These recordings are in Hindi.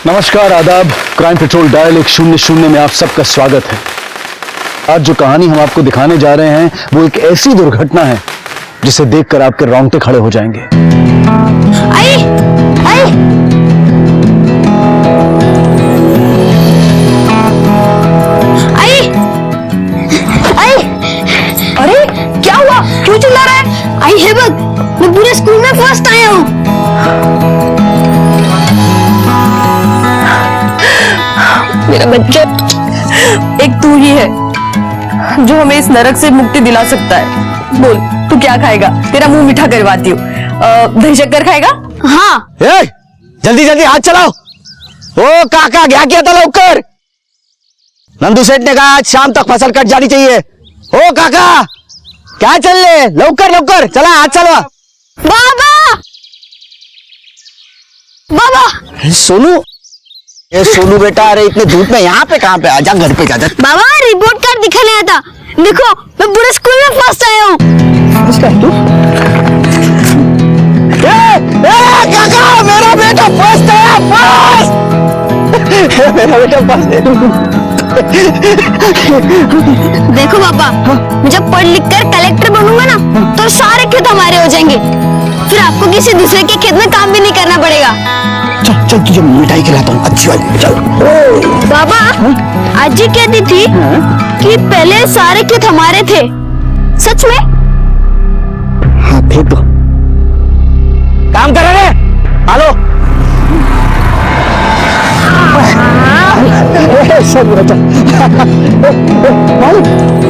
नमस्कार, आदाब। क्राइम पेट्रोल डायल 100 में आप सबका स्वागत है। आज जो कहानी हम आपको दिखाने जा रहे हैं वो एक ऐसी दुर्घटना है जिसे देखकर आपके रोंगटे खड़े हो जाएंगे। आई, आई। आई, आई। अरे क्या हुआ, क्यों चिल्ला रहा है? आई है बग, मैं पूरे स्कूल में फर्स्ट आया हूँ। मेरा बच्चा, एक तू ही है जो हमें इस नरक से मुक्ति दिला सकता है। बोल, तू क्या खाएगा? तेरा मुंह मीठा करवाती हूँ। दही शक्कर खाएगा? हाँ। जल्दी जल्दी हाथ चलाओ। ओ काका, क्या किया था लौकर? नंदू सेठ ने कहा आज शाम तक फसल कट जानी चाहिए। ओ काका, क्या चल रहे? लौकर लौकर चला, हाथ चलवा। बाबा, बाबा। सोनू, ये सोनू बेटा, अरे इतने धूप में यहाँ पे कहाँ पे? आजा घर पे जा। बाबा, रिपोर्ट कार्ड दिखाने आया था। देखो, मैं पूरे स्कूल में फर्स्ट आया हूँ। तू? काका, मेरा बेटा फर्स्ट है, फर्स्ट। मेरा बेटा फर्स्ट है। देखो पापा, मैं जब पढ़ लिख कर कलेक्टर बनूंगा ना, तो सारे खेत हमारे हो जाएंगे। फिर आपको किसी दूसरे के खेत में काम भी नहीं करना पड़ेगा। चल चल, तुझे मिठाई खिलाता हूँ अच्छी वाली। चल। बाबा, आज जी कहती थी कि पहले सारे खेत हमारे थे। सच में? हाँ थे तो। काम कर रहे? हेलो। सब बचा।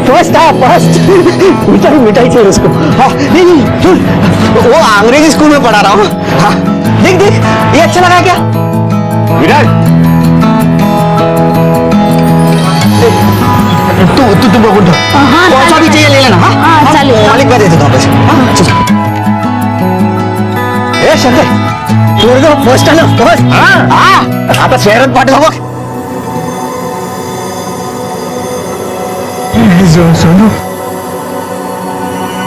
फर्स्ट है, फर्स्ट। मिठाई मिठाई चाहिए उसको। हाँ, नहीं नहीं, सुन, वो अंग्रेजी स्कूल में पढ़ा रहा हूँ। हाँ, देख देख, ये अच्छा लगा क्या? विराट, तू बोल दो। हाँ, कौन सा भी चाहिए ले लेना। हाँ चलिए। मालिक मैं दे देता हूँ पैसे। हाँ चल। ए शंकर, तू फर्स्ट है ना? फर्स्ट। हाँ, आता शहरत पाटिल हो। सोनू,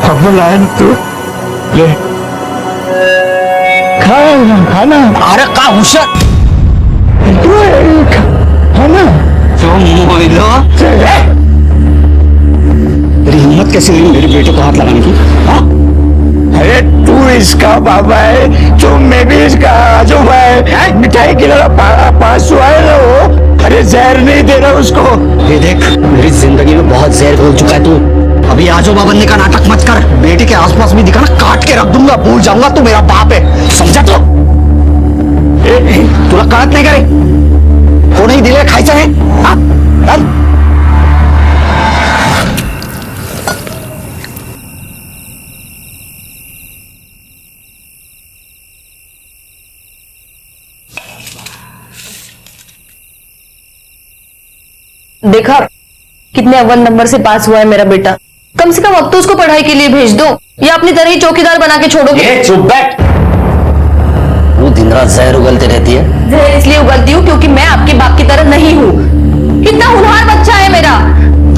अब लाया ना तू, ले खाना। अरे का हुशर खाना तुम मोइलो। तेरी हिम्मत कैसे हुई मेरे बेटे को हाथ लगाने की? हाँ? अरे तू इसका बाबा है तो मैं भी इसका आजोबा है। मिठाई खिलाना पास हुआ है ना वो। अरे जहर नहीं दे रहा उसको। ये देख, मेरी जिंदगी में बहुत जहर घोल चुका है तू। अभी आजोबा बनने का नाटक मत कर। बेटे के आसपास भी दिखा ना, काट के रख दूंगा। भूल जाऊंगा तू मेरा बाप है, समझा? तो तुला कळत नाही का रे? कोणी दिले खायचं है? हाँ? चल। देखा कितने अव्वल नंबर से पास हुआ है मेरा बेटा। कम से कम अब तो उसको पढ़ाई के लिए भेज दो, या अपनी तरह ही चौकीदार बना के छोड़ोगे? ये चुप बैठ। वो दिन रात जहर उगलते रहती है। जहर इसलिए उगलती हूँ क्योंकि मैं आपके बाप की तरह नहीं हूँ। कितना होनहार बच्चा है मेरा,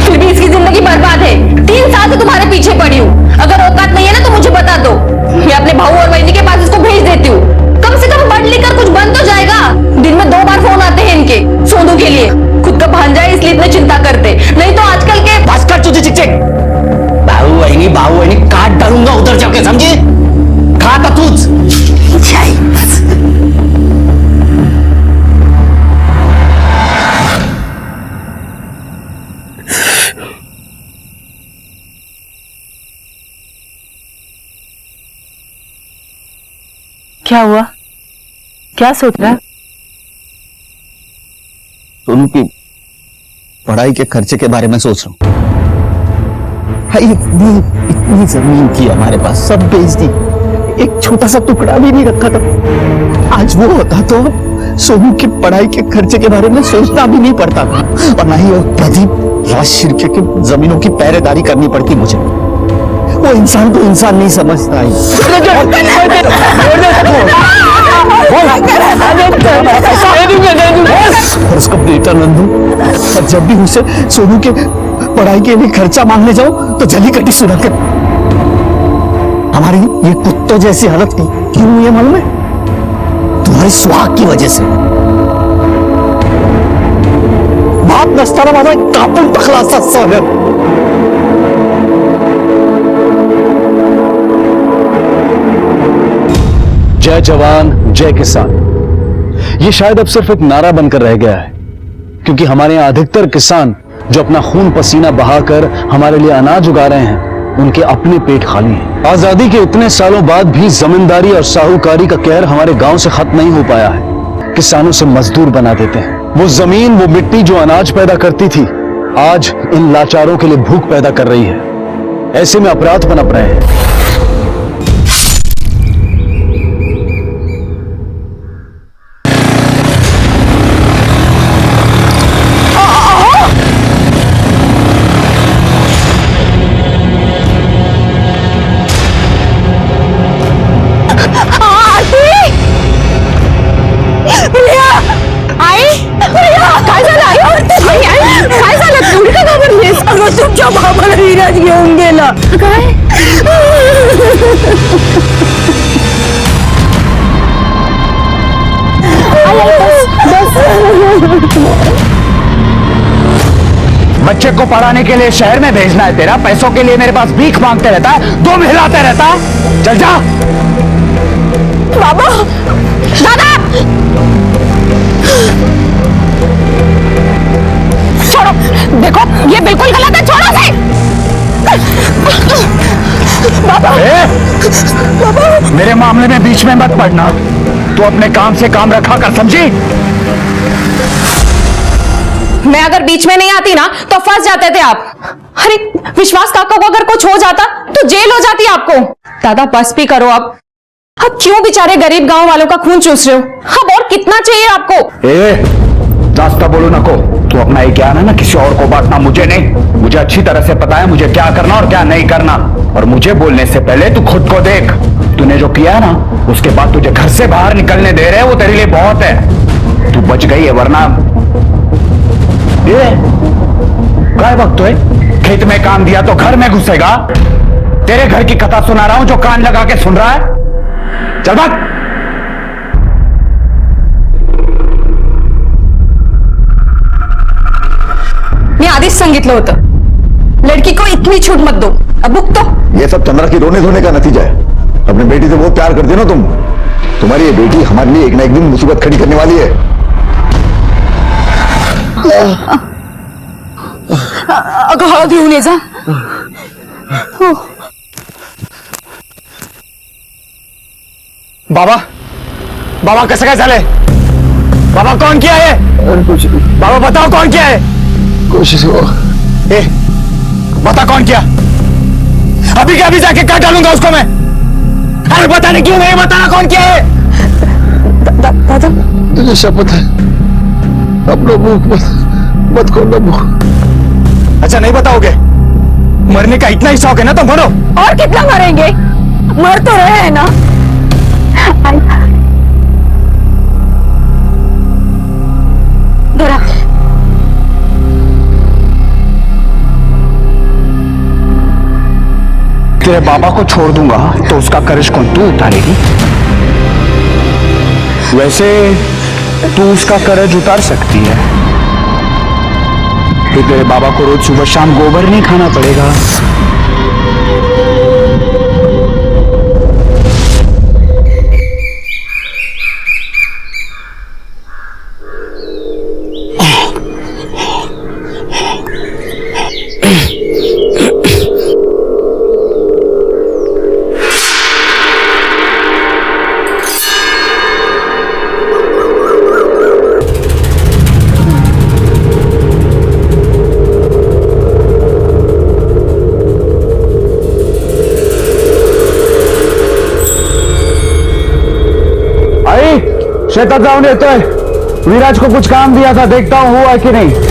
फिर भी इसकी जिंदगी बर्बाद है। 3 साल से तुम्हारे पीछे पड़ी हूँ। अगर औकात नहीं है ना तो मुझे बता दो, मैं अपने भाऊ और बहनी के पास इसको भेज देती हूँ। कम से कम पढ़ लिख कर कुछ बन तो जाएगा। दिन में 2 बार फोन आते हैं इनके सोनू के लिए। खुद का भांजा है इसलिए इतने चिंता करते, नहीं तो आजकल के। बस कर तुझे चिक चिक। बाहू वहीनी काट डालूंगा उधर जाके, समझे? खाता तूच। क्या हुआ? क्या सोच रहा है? सोनू की पढ़ाई के खर्चे के बारे में सोच रहा हूँ। भाई इतनी जमीन थी हमारे पास, सब बेच दी। एक छोटा सा टुकड़ा भी नहीं रखा था। आज वो होता तो सोनू की पढ़ाई के खर्चे के बारे में सोचना भी नहीं पड़ता था, और ना ही वो प्रदीप राज शिर्के की जमीनों की पहरेदारी करनी पड़ती मुझे। वो इंसान को इंसान नहीं समझता है। और उसका बेटा नंदू, और जब भी उसे सोनू के पढ़ाई के लिए खर्चा मांगने जाओ तो जली कटी सुना कर। हमारी ये कुत्तों जैसी हालत क्यों हुई है मालूम है? तुम्हारे सुहाग की वजह से। नसताना माझा कापून टाकला असता सागर. जय जवान जय किसान, ये शायद अब सिर्फ एक नारा बनकर रह गया है, क्योंकि हमारे यहां अधिकतर किसान जो अपना खून पसीना बहाकर हमारे लिए अनाज उगा रहे हैं, उनके अपने पेट खाली हैं. आजादी के इतने सालों बाद भी जमींदारी और साहूकारी का कहर हमारे गांव से खत्म नहीं हो पाया है. किसानों से मजदूर बना देते हैं. वो जमीन, वो मिट्टी जो अनाज पैदा करती थी, आज इन लाचारों के लिए भूख पैदा कर रही है. ऐसे में अपराध पनप रहे हैं. तुमच्या बाबाला विराज घेऊन गेला. काय बच्चे को पढ़ाने के लिए शहर में भेजना है तेरा, पैसों के लिए मेरे पास भीख मांगते रहता है, दो हिलाते रहता है. चल जा. बाबा, दादा, छोड़ो. देखो ये बिल्कुल गलत है, छोड़ो से. बाबा, बाबा, मेरे मामले में बीच में मत पड़ना. तू अपने काम से काम रखा कर, समझी? मैं अगर बीच में नहीं आती ना तो फंस जाते थे आप. अरे विश्वास काका को अगर कुछ हो जाता तो जेल हो जाती आपको. दादा बस भी करो आप क्यों बेचारे गरीब गांव वालों का खून चूस रहे हो? अब और कितना चाहिए आपको? रास्ता बोलो नको. तू अपना ये ज्ञान है ना किसी और को बांटना, मुझे नहीं. मुझे अच्छी तरह से पता है मुझे क्या करना और क्या नहीं करना. और मुझे बोलने से पहले तू खुद को देख. तूने जो किया ना, उसके बाद तुझे घर से बाहर निकलने दे रहे, वो तेरे लिए बहुत है. तू बच गई है, वरना ये काय वक्त है. खेत में काम दिया तो घर में घुसेगा. तेरे घर की कथा सुना रहा हूं जो कान लगा के सुन रहा है. चल भाग. मी आधीच सांगितलं होतं, लड़की को इतनी छूट मत दो. अब बुक तो. ये सब चंद्रा की रोने धोने का नतीजा है. अपनी बेटी से बहुत प्यार करती हो ना तुम. तुम्हारी ये बेटी हमारे लिए एक ना एक दिन मुसीबत खड़ी करने वाली है. अगं हळद घेऊन ये जा. बाबा, बाबा कसं काय झालंय? बाबा कौन किया है? बाबा बताओ कौन किया है? कोशिश हो. बता कौन किया. अभी के अभी जाके काट डालूंगा उसको मैं. अरे बताने क्यों नहीं, बताना कौन किया है. दादा, तुझे शपथ है, अपना मुंह मत खोलना मुंह. अच्छा नहीं बताओगे? मरने का इतना ही शौक है ना तो मरो. और कितना मरेंगे? मर तो रहे हैं ना. तेरे बाबा को छोड़ दूंगा तो उसका कर्ज कौन तू उतारेगी? वैसे तू उसका कर्ज उतार सकती है. फिर तेरे बाबा को रोज सुबह शाम गोबर नहीं खाना पड़ेगा. शेतात जाऊन येतोय. विराज को कुछ काम दिया था, देखता हूं हुआ कि नहीं.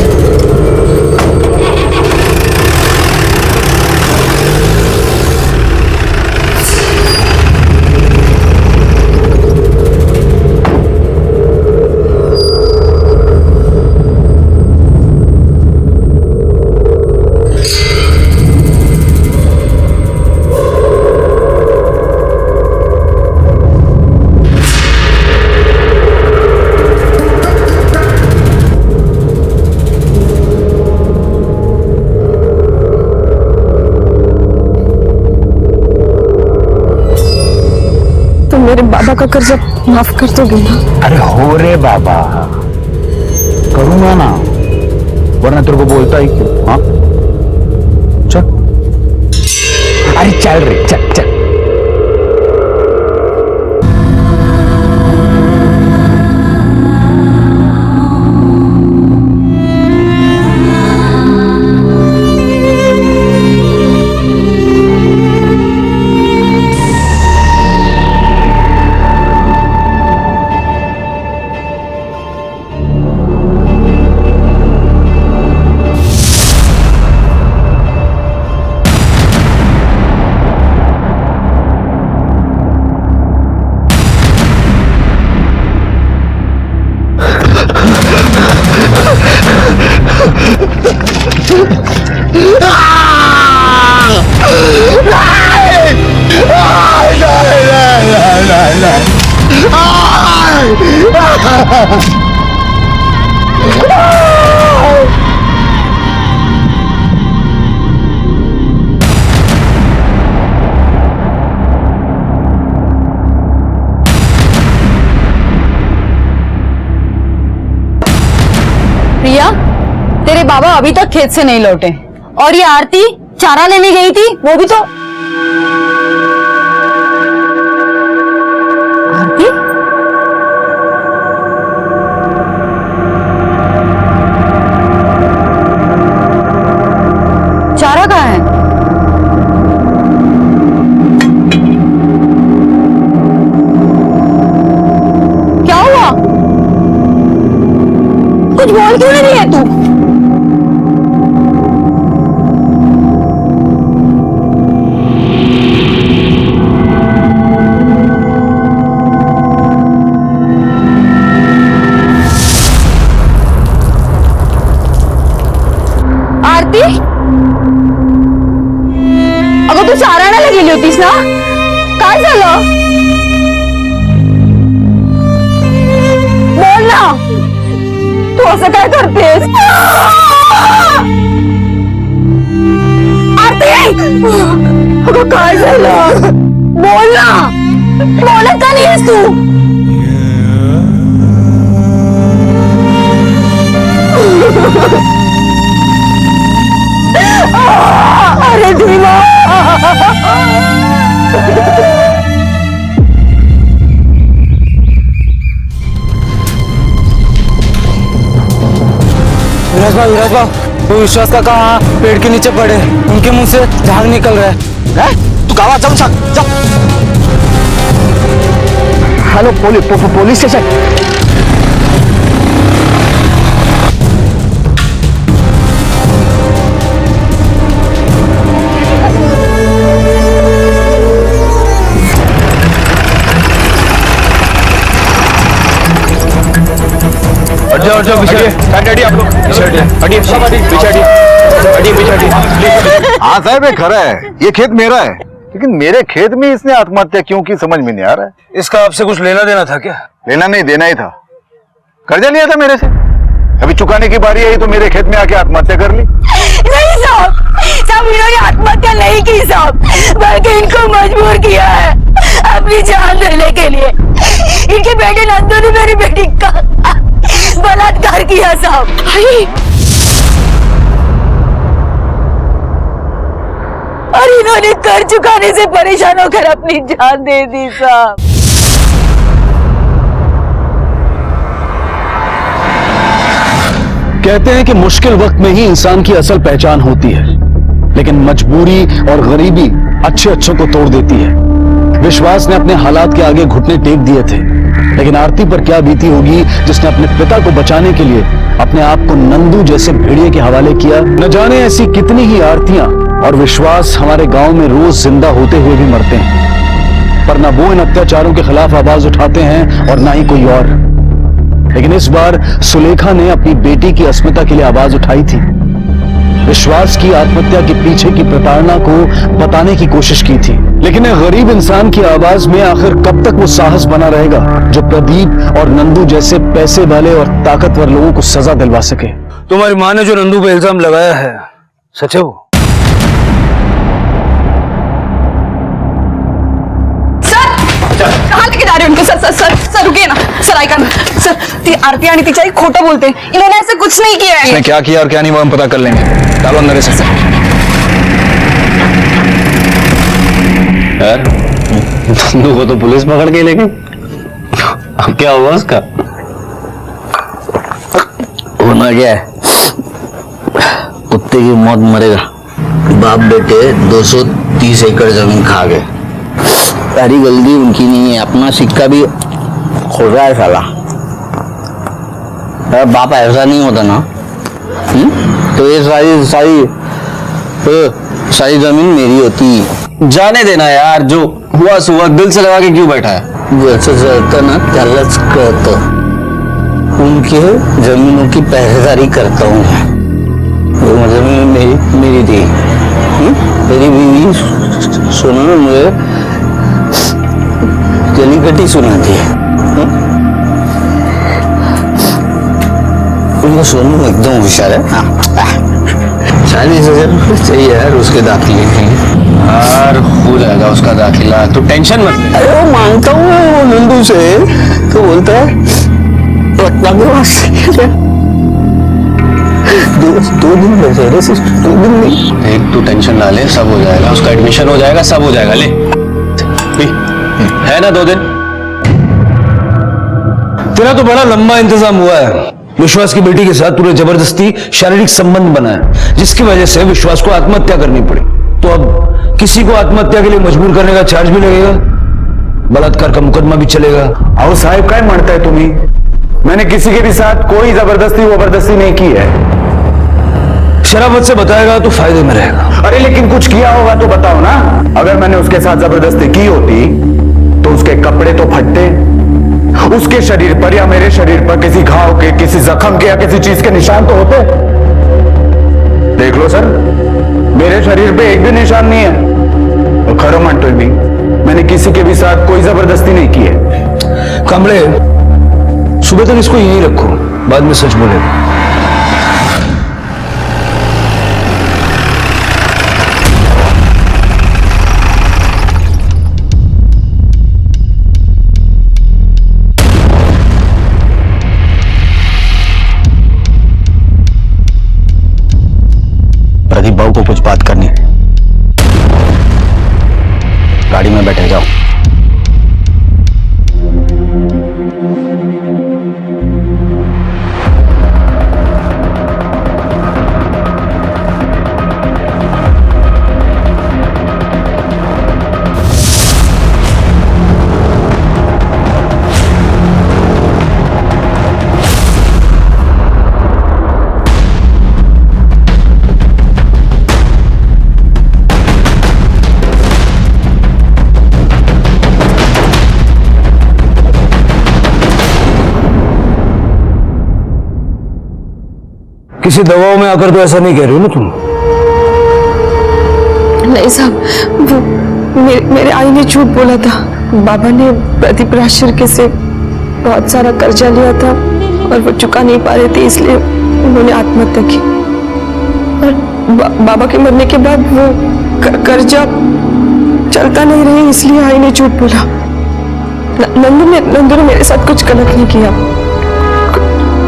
अदा का कर्जा माफ कर दोगे ना? अरे हो रे बाबा, करूंगा ना, वरना तेरे को बोलता ही क्यों? हाँ चल, अरे चल रे, चल चल। प्रिया, तेरे बाबा अभी तक खेत से नहीं लौटे, और ये आरती चारा लेने गई थी, वो भी तो। आरती, चारा कहाँ है? क्या हुआ? कुछ बोल क्यों नहीं है तू? आरती, अगं तू चारा आणायला गेली होतीस ना, काय झालं? बोल ना, तू असं काय करतेस? आरती, अगं काय झालं? बोल ना, बोलत का नाहीस तू? अरे धीमा, विराज भाव, वो विश्वास का कहा पेड़ के नीचे पड़े, उनके मुंह से झाग निकल रहा है। तू गावात जाऊन सांग, जा। Hello, police station. हटो पीछे, हटिए आप लोग, पीछे हटिए, हटिए सब हटिए, पीछे हटिए, हटिए पीछे हटिए। हाँ साहब ये खरा है, ये खेत मेरा है, लेकिन मेरे खेत में इसने आत्महत्या क्यों की समझ में नहीं आ रहा है। इसका आपसे कुछ लेना देना था क्या? लेना नहीं देना ही था, कर्जा लिया था मेरे से, अभी चुकाने की बारी आई तो मेरे खेत में आके आत्महत्या कर ली। नहीं साहब, साहब इन्होंने आत्महत्या नहीं की साहब, बल्कि इनको मजबूर किया है अपनी जान लेने के लिए। इनके बेटे नंदू ने मेरी बेटी का बलात्कार किया साहब। और इन्होंने कर चुकाने से परेशान होकर अपनी जान दे दी साहब। कहते हैं कि मुश्किल वक्त में ही इंसान की असल पहचान होती है, लेकिन मजबूरी और गरीबी अच्छे अच्छों को तोड़ देती है। विश्वास ने अपने हालात के आगे घुटने टेक दिए थे, लेकिन आरती पर क्या बीती होगी जिसने अपने पिता को बचाने के लिए अपने आप को नंदू जैसे भेड़िए के हवाले किया। न जाने ऐसी कितनी ही आरतियां और विश्वास हमारे गांव में रोज जिंदा होते हुए भी मरते हैं, पर न वो इन अत्याचारों के खिलाफ आवाज उठाते हैं और ना ही कोई और। लेकिन इस बार सुलेखा ने अपनी बेटी की अस्मिता के लिए आवाज उठाई थी। विश्वास की आत्महत्या के पीछे की प्रताड़ना को बताने की कोशिश की थी, लेकिन एक गरीब इंसान की आवाज में आखिर कब तक वो साहस बना रहेगा जो प्रदीप और नंदू जैसे पैसे वाले और ताकतवर लोगों को सजा दिलवा सके। तुम्हारी माँ ने जो नंदू पे इल्जाम लगाया है सच है वो? सर कहाँ लेके जा रहे हो उनको? सर सर सर सर रुकिए ना सर, ऐका ना सर, ती आरती आणि तिच्या आई खोटं बोलते, इन्होंने ऐसे कुछ नहीं किया है। उसने क्या किया और क्या नहीं वो हम पता कर लेंगे। डालो अंदर इसे। यार नंदू को तो पुलिस पकड़ के ले गई, अब क्या हुआ उसका? होना क्या है, कुत्ते की मौत मरेगा। बाप बेटे 230 एकड़ जमीन खा गए, सारी गलती उनकी नहीं है, अपना सिक्का भी खोल रहा है साला। अरे बाप ऐसा नहीं होता ना, तो ये सारी जमीन मेरी होती। जाने देना यार, जो हुआ सुआ दिल से लगा के क्यों बैठा है? जैसे जळतं ना त्यालाच कळतं, उनके जमीनों की पहरेदारी करता हूँ मैं। वो जमीन मेरी थी, मेरी बीवी सुनो ना, मुझे जलीकटी सुनाती है। उनको सोनू एकदम होशियार है। 40,000 चाहिए यार उसके दाखिले के लिए। यार हो जाएगा उसका दाखिला, तो टेंशन मत ले। अरे वो मांगता हूँ वो नंदू से, तो बोलता है पटना के पास दो दिन बचे रे सिस्टर, 2 दिन नहीं। एक तू टेंशन ना ले, सब हो जाएगा, उसका एडमिशन हो जाएगा, सब हो जाएगा। ले है ना 2 दिन। तेरा तो बड़ा लंबा इंतजाम हुआ है। विश्वास की बेटी के साथ तूने जबरदस्ती शारीरिक संबंध बनाया, जिसकी वजह से विश्वास को आत्महत्या करनी पड़ी। तो अब किसी को आत्महत्या के लिए मजबूर करने का चार्ज भी लगेगा, बलात्कार का मुकदमा भी चलेगा। आओ साहब, क्या मानता है तुम्ही? मैंने किसी के भी साथ कोई जबरदस्ती नहीं की है। शराबत से बताएगा तो फायदे में रहेगा। अरे लेकिन कुछ किया होगा तो बताओ ना। अगर मैंने उसके साथ जबरदस्ती की होती तो उसके कपड़े तो फटते, उसके शरीर पर या मेरे शरीर पर किसी घाव के, किसी जख्म के या किसी चीज के निशान तो होते। देख लो सर, मेरे शरीर पे एक भी निशान नहीं है। और खरो मानतोय मी, मैंने किसी के भी साथ कोई जबरदस्ती नहीं की है। कांबळे, सुबह तक इसको यहीं रखो, बाद में सच बोलेगा। प्रदीप बाबू को कुछ बात करनी है, गाड़ी में बैठे जाओ। किसी दबाव में आकर तो ऐसा नहीं कह रही हो ना तुम? नहीं साहब, वो मेरे आई ने झूठ बोला था। बाबा ने प्रदीप राजशिर्के से बहुत सारा कर्जा लिया था और वो चुका नहीं पा रहे थे, इसलिए उन्होंने आत्महत्या की। और बाबा के मरने के बाद वो कर्जा चलता नहीं रही, इसलिए आई ने झूठ बोला। नंदू ने मेरे साथ कुछ गलत नहीं किया,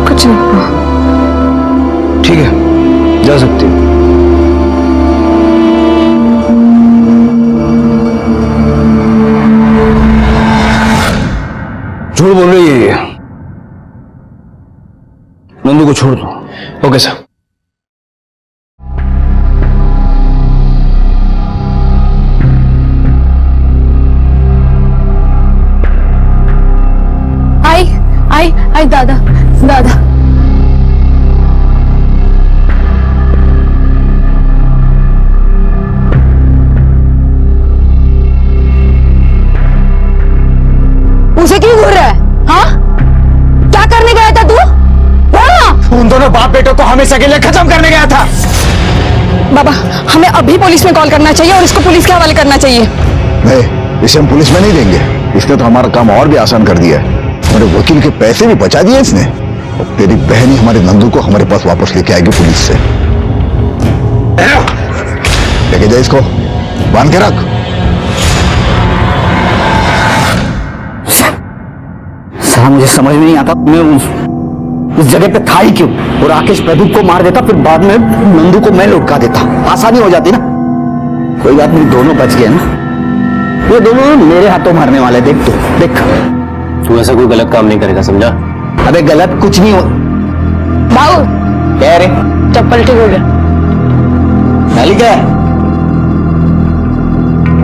कुछ नहीं हुआ। ठीक है, जा सकती हो। झूठ बोल रही है ये। नंदू को छोड़ दो। Okay sir. आई दादा दादा, मुझे क्यों घूर रहा है? हाँ, क्या करने गया था तू? बोल ना। उन दोनों बाप बेटों को हमेशा के लिए खत्म करने गया था। बाबा हमें अभी पुलिस में कॉल करना चाहिए और इसको पुलिस के हवाले करना चाहिए। नहीं, इसे हम पुलिस में नहीं देंगे। इसने तो हमारा काम और भी आसान कर दिया है। हमारे वकील के पैसे भी बचा दिए इसने। और तेरी बहन ही हमारे नंदू को हमारे पास वापस लेके आएगी पुलिस से। लेके जा इसको, बांध के रख। साला मुझे समझ में नहीं आता, मैं उस जगह पे था ही क्यों? और राकेश प्रदीप को मार देता, फिर बाद में नंदू को मैं लुटका देता, आसानी हो जाती ना। कोई बात नहीं, दोनों बच गए ना। ये दोनों मेरे हाथों मारने वाले, देख देख। तू ऐसा कोई गलत काम नहीं करेगा, समझा? अबे गलत कुछ नहीं हो। भाऊ क्या रे? चप्पल ठीक हो गया। डाली क्या?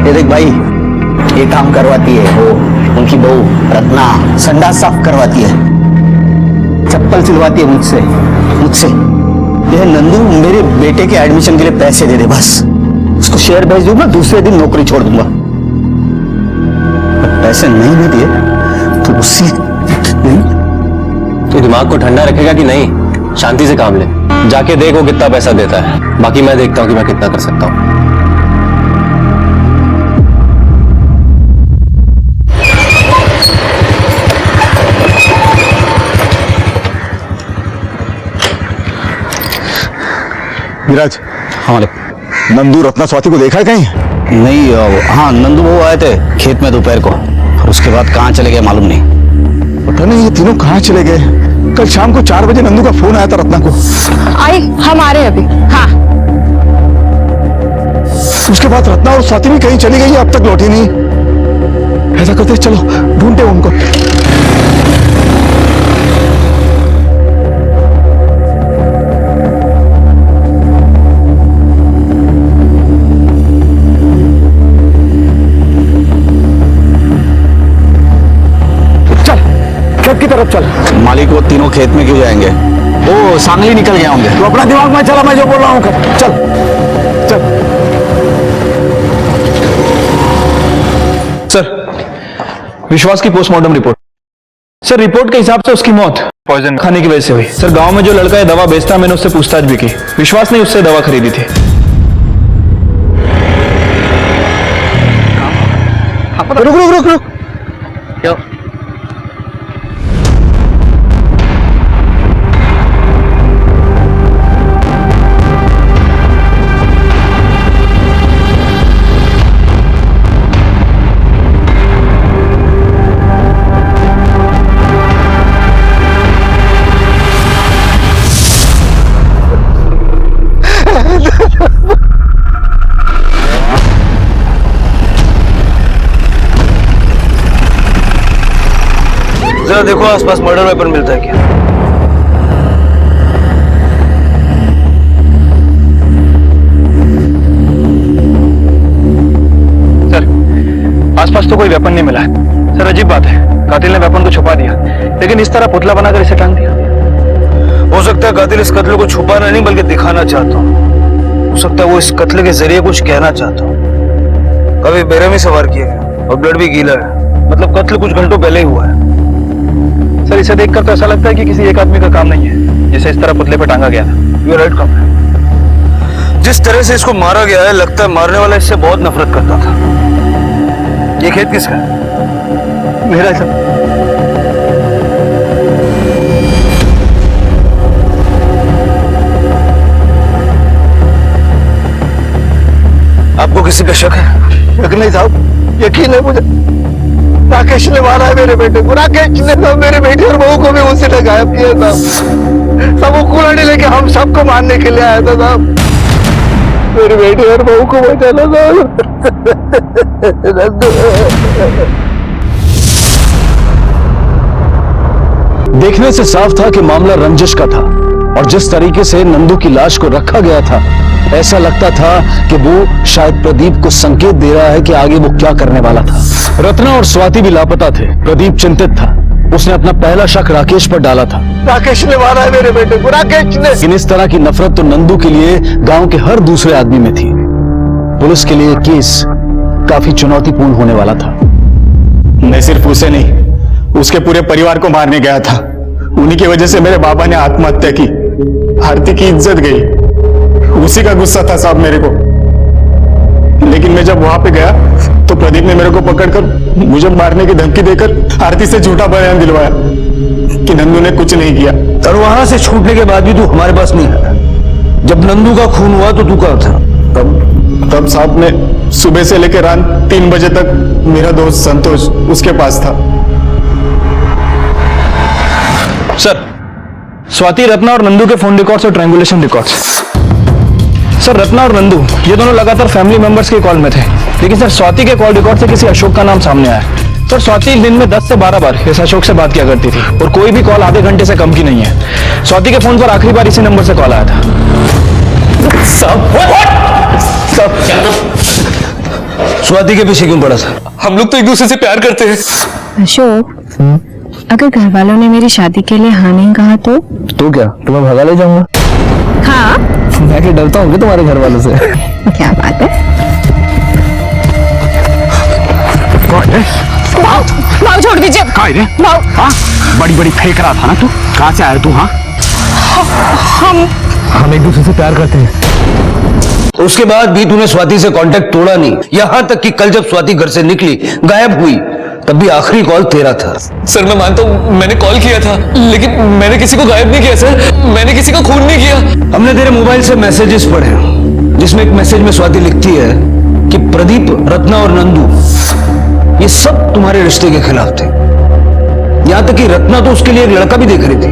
ये देख भाई, ये काम करवाती है वो उनकी बहू रत्ना, संडास साफ करवाती है, चप्पल सिलवाती है मुझसे। यह नंदू मेरे बेटे के एडमिशन के लिए पैसे दे दे, बस उसको शेयर भेज दूंगा, दूसरे दिन नौकरी छोड़ दूंगा। पैसे नहीं भी दिए तो उससे नहीं। तू दिमाग को ठंडा रखेगा कि नहीं? शांति से काम ले, जाके देख वो कितना पैसा देता है, बाकी मैं देखता हूँ कि मैं कितना कर सकता हूँ। विराज, हमारे नंदू रत्ना स्वाति को देखा है कहीं? नहीं, हाँ नंदू वो आए थे खेत में दोपहर को, और उसके बाद कहाँ चले गए मालूम नहीं। पता नहीं ये तीनों कहाँ चले गए। कल शाम को 4 बजे नंदू का फोन आया था रत्ना को। आई, हम आ रहे हैं अभी। हाँ उसके बाद रत्ना और स्वाति भी कहीं चली गई, अब तक लौटी नहीं। ऐसा करते चलो ढूंढते उनको। खेत की तरफ चल। मालिक वो तीनों खेत में क्यों जाएंगे? वो सांगली निकल गए होंगे। तो अपना दिमाग में चला, मैं जो बोल रहा हूँ कर। चल चल। सर, विश्वास की पोस्टमार्टम रिपोर्ट। सर, रिपोर्ट के हिसाब से उसकी मौत पॉइजन खाने की वजह से हुई। सर, गांव में जो लड़का ये दवा बेचता, मैंने उससे पूछताछ भी की। विश्वास ने उससे दवा खरीदी थी। रुक रुक रुक रुक। क्यों? जरा देखो आसपास मर्डर वेपन मिलता है क्या? सर, आसपास तो कोई वेपन नहीं मिला है। सर, अजीब बात है, कातिल ने वेपन को छुपा दिया, लेकिन इस तरह पुतला बनाकर इसे टांग दिया। हो सकता है कातिल इस कत्ल को छुपाना नहीं बल्कि दिखाना चाहता हो सकता है वो इस कत्ल के जरिए कुछ कहना चाहता हो। कभी बेरहमी से वार किया गया और ब्लड भी गीला है, मतलब कत्ल कुछ घंटों पहले ही हुआ है। सर, इसे देखकर तो ऐसा लगता है कि किसी एक आदमी का काम नहीं है, जिसे इस तरह पुतले पर टांगा गया था। यू राइट कम। जिस तरह से इसको मारा गया है, लगता है मारने वाला इससे बहुत नफरत करता था। ये खेत किसका है? मेरा सर। आपको किसी पे शक है? शक नहीं साहब, यकीन है मुझे। राकेश ने मारा है मेरे बेटे को। राकेश ने तो मेरे बेटे और बहू को भी उसी ने गायब किया था। सब वो कुल्हाड़ी लेके हम सबको मारने के लिए आया था साहब। मेरे बेटे और बहू को बचाना साहब। देखने से साफ था कि मामला रंजिश का था, और जिस तरीके से नंदू की लाश को रखा गया था, ऐसा लगता था कि वो शायद प्रदीप को संकेत दे रहा है कि आगे वो क्या करने वाला था। रत्ना और स्वाति भी लापता थे। प्रदीप चिंतित था। उसने अपना पहला शक राकेश पर डाला था। राकेश ने मारा है मेरे बेटे को, राकेश ने। लेकिन इस तरह की नफरत तो नंदू के लिए गांव के हर दूसरे आदमी में थी। पुलिस के लिए केस काफी चुनौतीपूर्ण होने वाला था। मैं सिर्फ उसे नहीं, उसके पूरे परिवार को मारने गया था। उन्हीं की वजह से मेरे बाबा ने आत्महत्या की। आरती की इज्जत गई, उसी का गुस्सा था साहब मेरे को। लेकिन मैं जब वहां पे गया तो प्रदीप ने मेरे को पकड़कर मुझे मारने की धमकी देकर आरती से झूठा बयान दिलवाया कि नंदू ने कुछ नहीं किया। और वहां से छूटने के बाद भी तू हमारे पास नहीं आया। जब नंदू का खून हुआ तो तू कहाँ था? तब साहब मैं सुबह से लेकर रात 3 बजे तक मेरा दोस्त संतोष उसके पास था। सर, स्वाति, रत्ना और नंदू के फोन रिकॉर्ड्स और ट्रायंगुलेशन रिकॉर्ड्स। सर, रत्ना और नंदू ये दोनों लगातार फैमिली मेंबर्स के कॉल में थे, लेकिन सर स्वाति के कॉल रिकॉर्ड से किसी अशोक का नाम सामने आया। सर, स्वाति दिन में 10 से 12 बार इस अशोक से बात किया करती थी और कोई भी कॉल आधे घंटे से कम की नहीं है। स्वाति के फोन पर आखिरी बार इसी नंबर से कॉल आया था। स्वाति के पीछे क्यों पड़ा था? हम लोग तो एक दूसरे से प्यार करते हैं। अशोक, अगर घर वालों ने मेरी शादी के लिए हाँ नहीं कहा तो क्या तुम्हें भगा ले जाऊंगा? हाँ, मैं क्या डरता हूँ तुम्हारे घर वालों से? क्या बात है? भाव छोड़ दीजिए। भाव, बड़ी बड़ी फेंक रहा था ना तू, कहाँ से आया तू? हाँ, हम एक दूसरे से प्यार करते हैं। उसके बाद भी तूने स्वाति से कांटेक्ट तोड़ा नहीं, यहाँ तक कि कल जब स्वाति घर से निकली, गायब हुई, तब भी आखिरी कॉल तेरा था। सर, मैं मानता हूँ मैंने कॉल किया था, लेकिन मैंने किसी को गायब नहीं किया सर। मैंने किसी का खून नहीं किया। हमने तेरे मोबाइल से मैसेजेस पढ़े, जिसमें एक मैसेज में स्वाति लिखती है कि प्रदीप, रत्ना और नंदू ये सब तुम्हारे रिश्ते के खिलाफ थे। यहां तक कि रत्ना तो उसके लिए एक लड़का भी देख रही थी।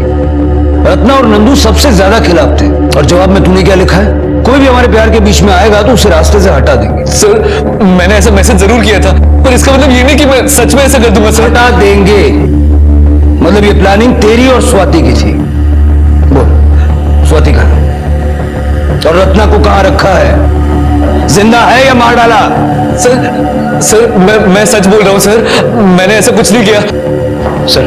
रत्ना और नंदू सबसे ज्यादा खिलाफ थे। और जवाब में तूने क्या लिखा है? कोई भी हमारे प्यार के बीच में आएगा तो उसे रास्ते से हटा देंगे। सर, मैंने ऐसा मैसेज जरूर किया था, पर इसका मतलब ये नहीं कि मैं सच में ऐसा कर दूंगा सर। हटा देंगे मतलब ये प्लानिंग तेरी और स्वाति की थी। बोल, स्वाति कहाँ? और रत्ना को कहाँ रखा है? जिंदा है या मार डाला? सर, मैं सच बोल रहा हूँ सर। मैंने ऐसा कुछ नहीं किया। सर,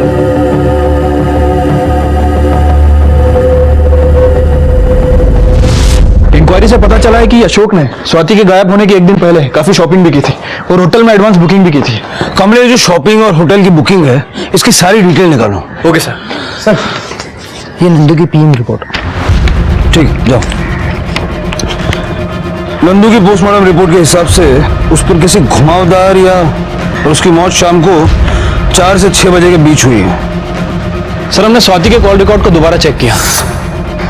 इंक्वायरी से पता चला है कि अशोक ने स्वाति के गायब होने के एक दिन पहले काफी शॉपिंग भी की थी और होटल में एडवांस बुकिंग भी की थी। कमले, जो शॉपिंग और होटल की बुकिंग है, इसकी सारी डिटेल निकालो। Okay sir. सर, ये नंदू की पीएम रिपोर्ट। ठीक, जाओ। नंदू की पोस्टमार्टम रिपोर्ट के हिसाब से उस पर किसी घुमावदार या और उसकी मौत शाम को 4 से 6 बजे के बीच हुई है। सर, हमने स्वाति के कॉल रिकॉर्ड को दोबारा चेक किया।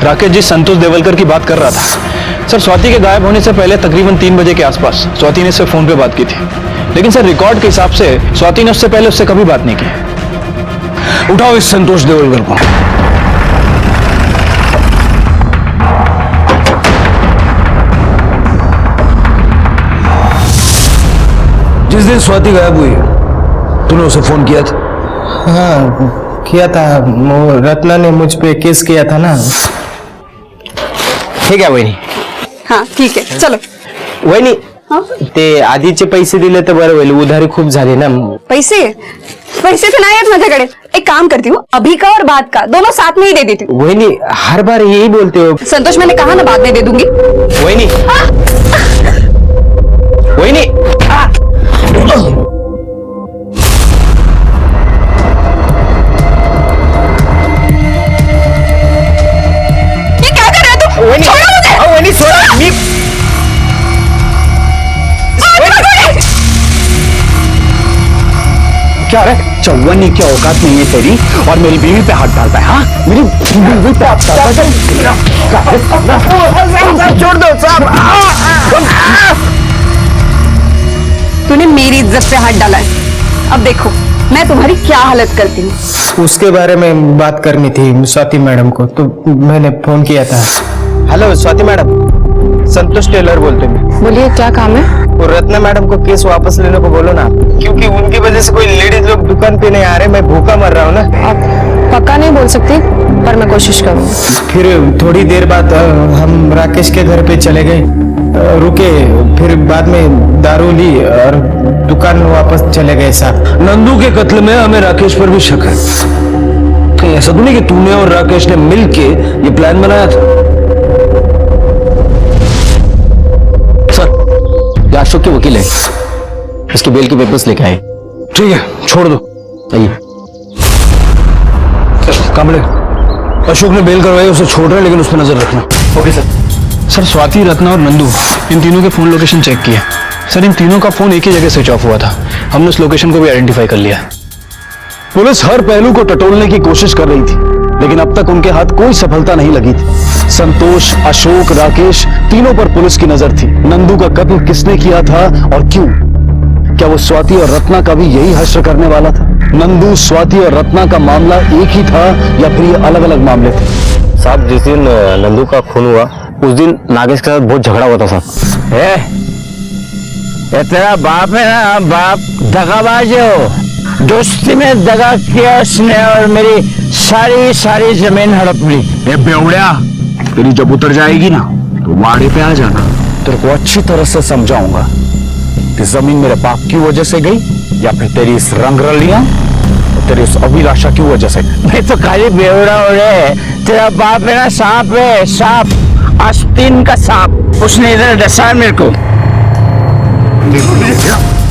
राकेश जी संतोष देवलकर की बात कर रहा था। सर, स्वाति के गायब होने से पहले तकरीबन 3 बजे के आसपास स्वाति ने इससे फोन पे बात की थी, लेकिन सर रिकॉर्ड के हिसाब से स्वाति ने उससे पहले उससे कभी बात नहीं की। उठाओ इस संतोष देवलकर को। जिस दिन स्वाति गायब हुई तूने उसे फोन किया था? हाँ, किया था। वो रत्ना ने मुझ पे केस किया था ना। ठीक आहे वहिनी? हाँ ठीक है, चलो। वहिनी, ते आधीचे पैसे दिले तर बरं होईल, उधारी खूप झाली ना। पैसे तो नाही आहेत माझ्याकडे। एक काम करती हूँ, अभी का और बाद का दोनों साथ में ही दे देती हूँ। वहिनी, हर बार यही बोलते हो। संतोष, मैंने कहा ना बाद में दे दूंगी। वहिनी, वहिनी, ये क्या कर रहे हो तुम? छोड़ो मुझे। वहिनी सोडा। मी क्या रे, चौवन्नी की औकात नहीं है तेरी और मेरी बीवी पे हाथ डालता है? हाँ, मेरी बीवी पे हाथ डालता है। छोड़ दो साहब। तूने मेरी इज्जत पे हाथ डाला है। अब देखो मैं तुम्हारी क्या हालत करती हूँ। उसके बारे में बात करनी थी स्वाति मैडम को, तो मैंने फोन किया था। हेलो स्वाति मैडम, संतोष टेलर बोलते हैं। बोलिए, क्या काम है? और रत्ना मैडम को केस वापस लेने को बोलो ना, क्योंकि उनकी वजह से कोई लेडीज लोग दुकान पे नहीं आ रहे। मैं भूखा मर रहा हूँ ना। आप पक्का नहीं बोल सकती, पर मैं कोशिश करूंगी। फिर थोड़ी देर बाद हम राकेश के घर पे चले गए, रुके, फिर बाद में दारू ली और दुकान वापस चले गए साहब। नंदू के कत्ल में हमें राकेश पर भी शक है। कहीं ऐसा तो नहीं कि तूने और राकेश ने मिलके ये प्लान बनाया था? सर, ये अशोक के वकील है, इसके बेल के पेपर्स लेके आए। ठीक है, छोड़ दो। आइए। कामड़े, अशोक ने बेल करवाई, उसे छोड़ रहे हैं, लेकिन उस पर नजर रखना। Okay sir. Sir, Swati, Ratna और नंदू इन तीनों के फोन लोकेशन चेक किए। सर, इन तीनों का फोन एक ही जगह स्विच ऑफ हुआ था। हमने उस लोकेशन को भी आइडेंटिफाई कर लिया। पुलिस हर पहलू को टटोलने की कोशिश कर रही थी, लेकिन अब तक उनके हाथ कोई सफलता नहीं लगी थी। संतोष, अशोक, राकेश, तीनों पर पुलिस की नजर थी। नंदू का कत्ल किसने किया था और क्यों, क्या वो स्वाति और रत्ना का भी यही हश्र करने वाला था? नंदू, स्वाति और रत्ना का मामला एक ही था या फिर ये अलग अलग मामले थे? साहब जिस दिन नंदू का खून हुआ उस दिन नागेश के साथ बहुत झगड़ा हुआ था साहब। ये तेरा बाप है ना, बाप दगाबाज हो। दोस्ती में दगा किया उसने और मेरी सारी जमीन हड़प ली। ए बेवड़िया, तेरी जब उतर जाएगी ना तो वाड़े पे आ जाना। तेरे को अच्छी तरह से समझाऊंगा कि जमीन मेरे बाप की वजह से गई या फिर तेरी इस रंगरलियां और तेरी उस अभिलाषा की वजह से। मैं तो खाली बेवड़ा हो रहे। तेरा बाप है ना सांप है, सांप, आस्तीन का सांप। उसने इधर डसा मेरे को।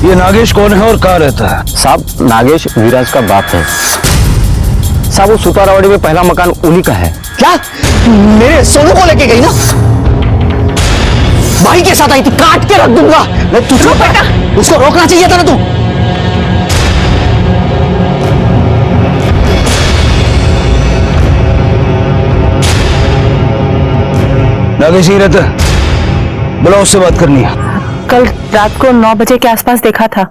ये नागेश कौन है और कहाँ रहता है? साहब नागेश विराज का बाप है साहब। वो सुतारावाड़ी में पहला मकान उन्हीं का है। क्या मेरे सोनू को लेके गई ना? भाई के साथ आई थी, काट के रख दूंगा मैं तुझको। बेटा उसको रोकना चाहिए था ना तू। नागेश ही रहता है, बुलाओ, उससे बात करनी है। कल रात को 9 बजे के आसपास देखा था,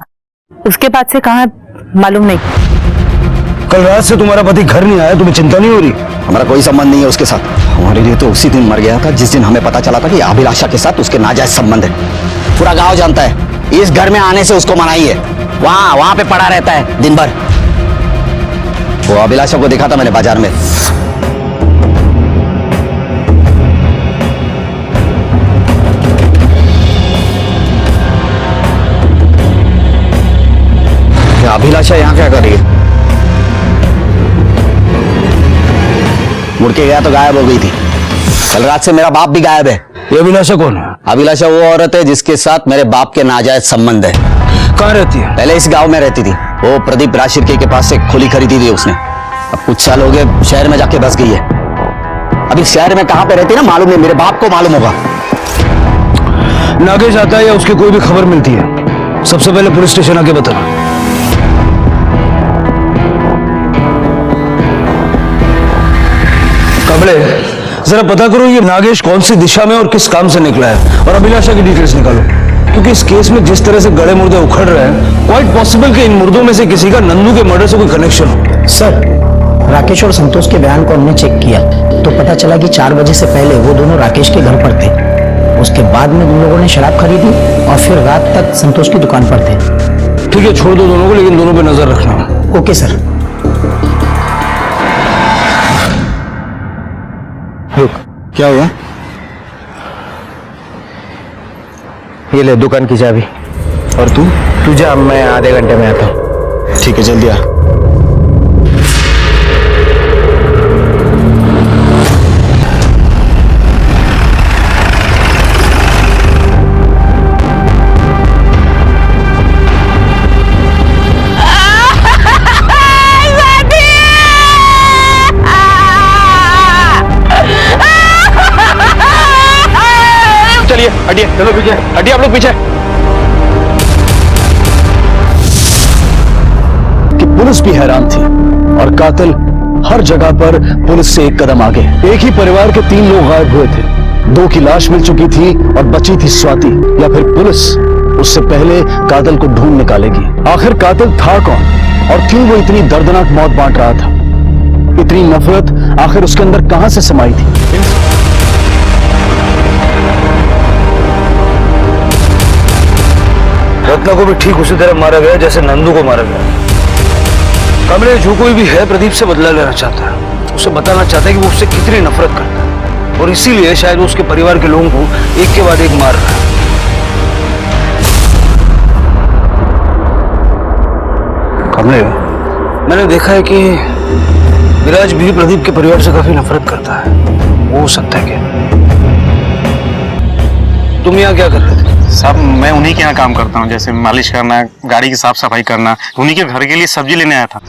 उसके बाद से कहाँ मालूम नहीं। कल रात से तुम्हारा पति घर नहीं आया, तुम्हें चिंता नहीं हो रही? हमारा कोई संबंध नहीं है उसके साथ। हमारे लिए तो उसी दिन मर गया था जिस दिन हमें पता चला था कि अभिलाषा के साथ उसके नाजायज संबंध है। पूरा गांव जानता है। इस घर में आने से उसको मनाही है। वहां पे पड़ा रहता है दिन भर। वो अभिलाषा को देखा था मैंने बाजार में। अभिलाषा यहाँ क्या कर रही है? मुड़ के गया तो गायब हो गई थी। कल रात से मेरा बाप भी गायब है। ये अभिलाषा कौन है? अभिलाषा वो औरत है जिसके साथ मेरे बाप के नाजायज संबंध है। कहाँ रहती है? पहले इस गांव में रहती थी। वो प्रदीप राजशिरके के पास से खुली खरीदी थी उसने। अब कुछ साल हो गए शहर में जाके बस गई है। अभी शहर में कहाँ पे रहती है ना मालूम नहीं, मेरे बाप को मालूम होगा। नागेश आता है या उसकी कोई भी खबर मिलती है, सबसे पहले पुलिस स्टेशन आके बताना। कमले, जरा पता करो ये नागेश कौन सी दिशा में और किस काम से निकला है, और अभिलाषा की डिटेल्स निकालो। क्योंकि इस केस में जिस तरह से गड़े मुर्दे उखड़ रहे हैं, क्वाइट पॉसिबल कि इन मुर्दों में से किसी का नंदू के मर्डर से कोई कनेक्शन हो। सर, राकेश और संतोष के बयान को हमने चेक किया तो पता चला कि 4 बजे से पहले वो दोनों राकेश के घर पर थे। उसके बाद में उन लोगों ने शराब खरीदी और फिर रात तक संतोष की दुकान पर थे। ठीक है, छोड़ दो दोनों को, लेकिन दोनों पे नजर रखना। Okay sir. रुक, क्या हुआ? ये ले दुकान की चाबी। और तू जा, मैं आधे घंटे में आता हूँ। ठीक है, जल्दी आ। चलिए हटिए, चलो पीछे हटिए, आप लोग पीछे। कि पुलिस भी हैरान थी और कातिल हर जगह पर पुलिस से एक कदम आगे। एक ही परिवार के 3 लोग गायब हुए थे। 2 की लाश मिल चुकी थी और बची थी स्वाति। या फिर पुलिस उससे पहले कातिल को ढूंढ निकालेगी? आखिर कातिल था कौन और क्यों वो इतनी दर्दनाक मौत बांट रहा था? इतनी नफरत आखिर उसके अंदर कहां से समाई थी? रत्ना को भी ठीक उसी तरह मारा गया जैसे नंदू को मारा गया। कमले, जो कोई भी है प्रदीप से बदला लेना चाहता है, उसे बताना चाहता है कि वो उससे कितनी नफरत करता है, और इसीलिए शायद वो उसके परिवार के लोगों को एक के बाद एक मार रहा है। कमले, मैंने देखा है कि विराज भी प्रदीप के परिवार से काफी नफरत करता है। वो हो सकता है क्या? तुम यहाँ क्या कर रहे थे? साहब मैं उन्हीं के यहाँ काम करता हूँ, जैसे मालिश करना, गाड़ी की साफ सफाई करना। उन्हीं के घर के लिए सब्जी लेने आया था।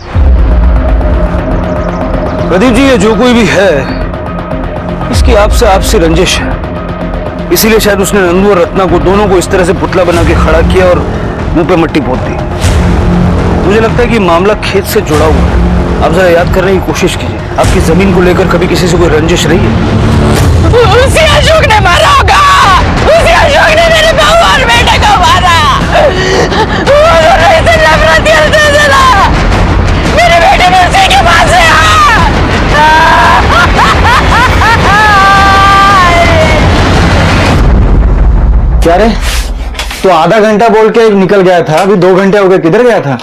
प्रदीप जी, ये जो कोई भी है, इसकी आपसी रंजिश है। इसीलिए शायद उसने नंदू और रत्ना को दोनों को इस तरह से पुतला बना के खड़ा किया और मुंह पे मिट्टी पोत दी। मुझे लगता है कि मामला खेत से जुड़ा हुआ है। आप जरा याद करने की कोशिश कीजिए, आपकी जमीन को लेकर कभी किसी से कोई रंजिश रही है? उसी अशोक ने मारा होगा, उसी अशोक ने मेरे बहू और बेटे को मारा। तो आधा घंटा बोल के निकल गया था, अभी 2 घंटे हो गए, किधर गया था?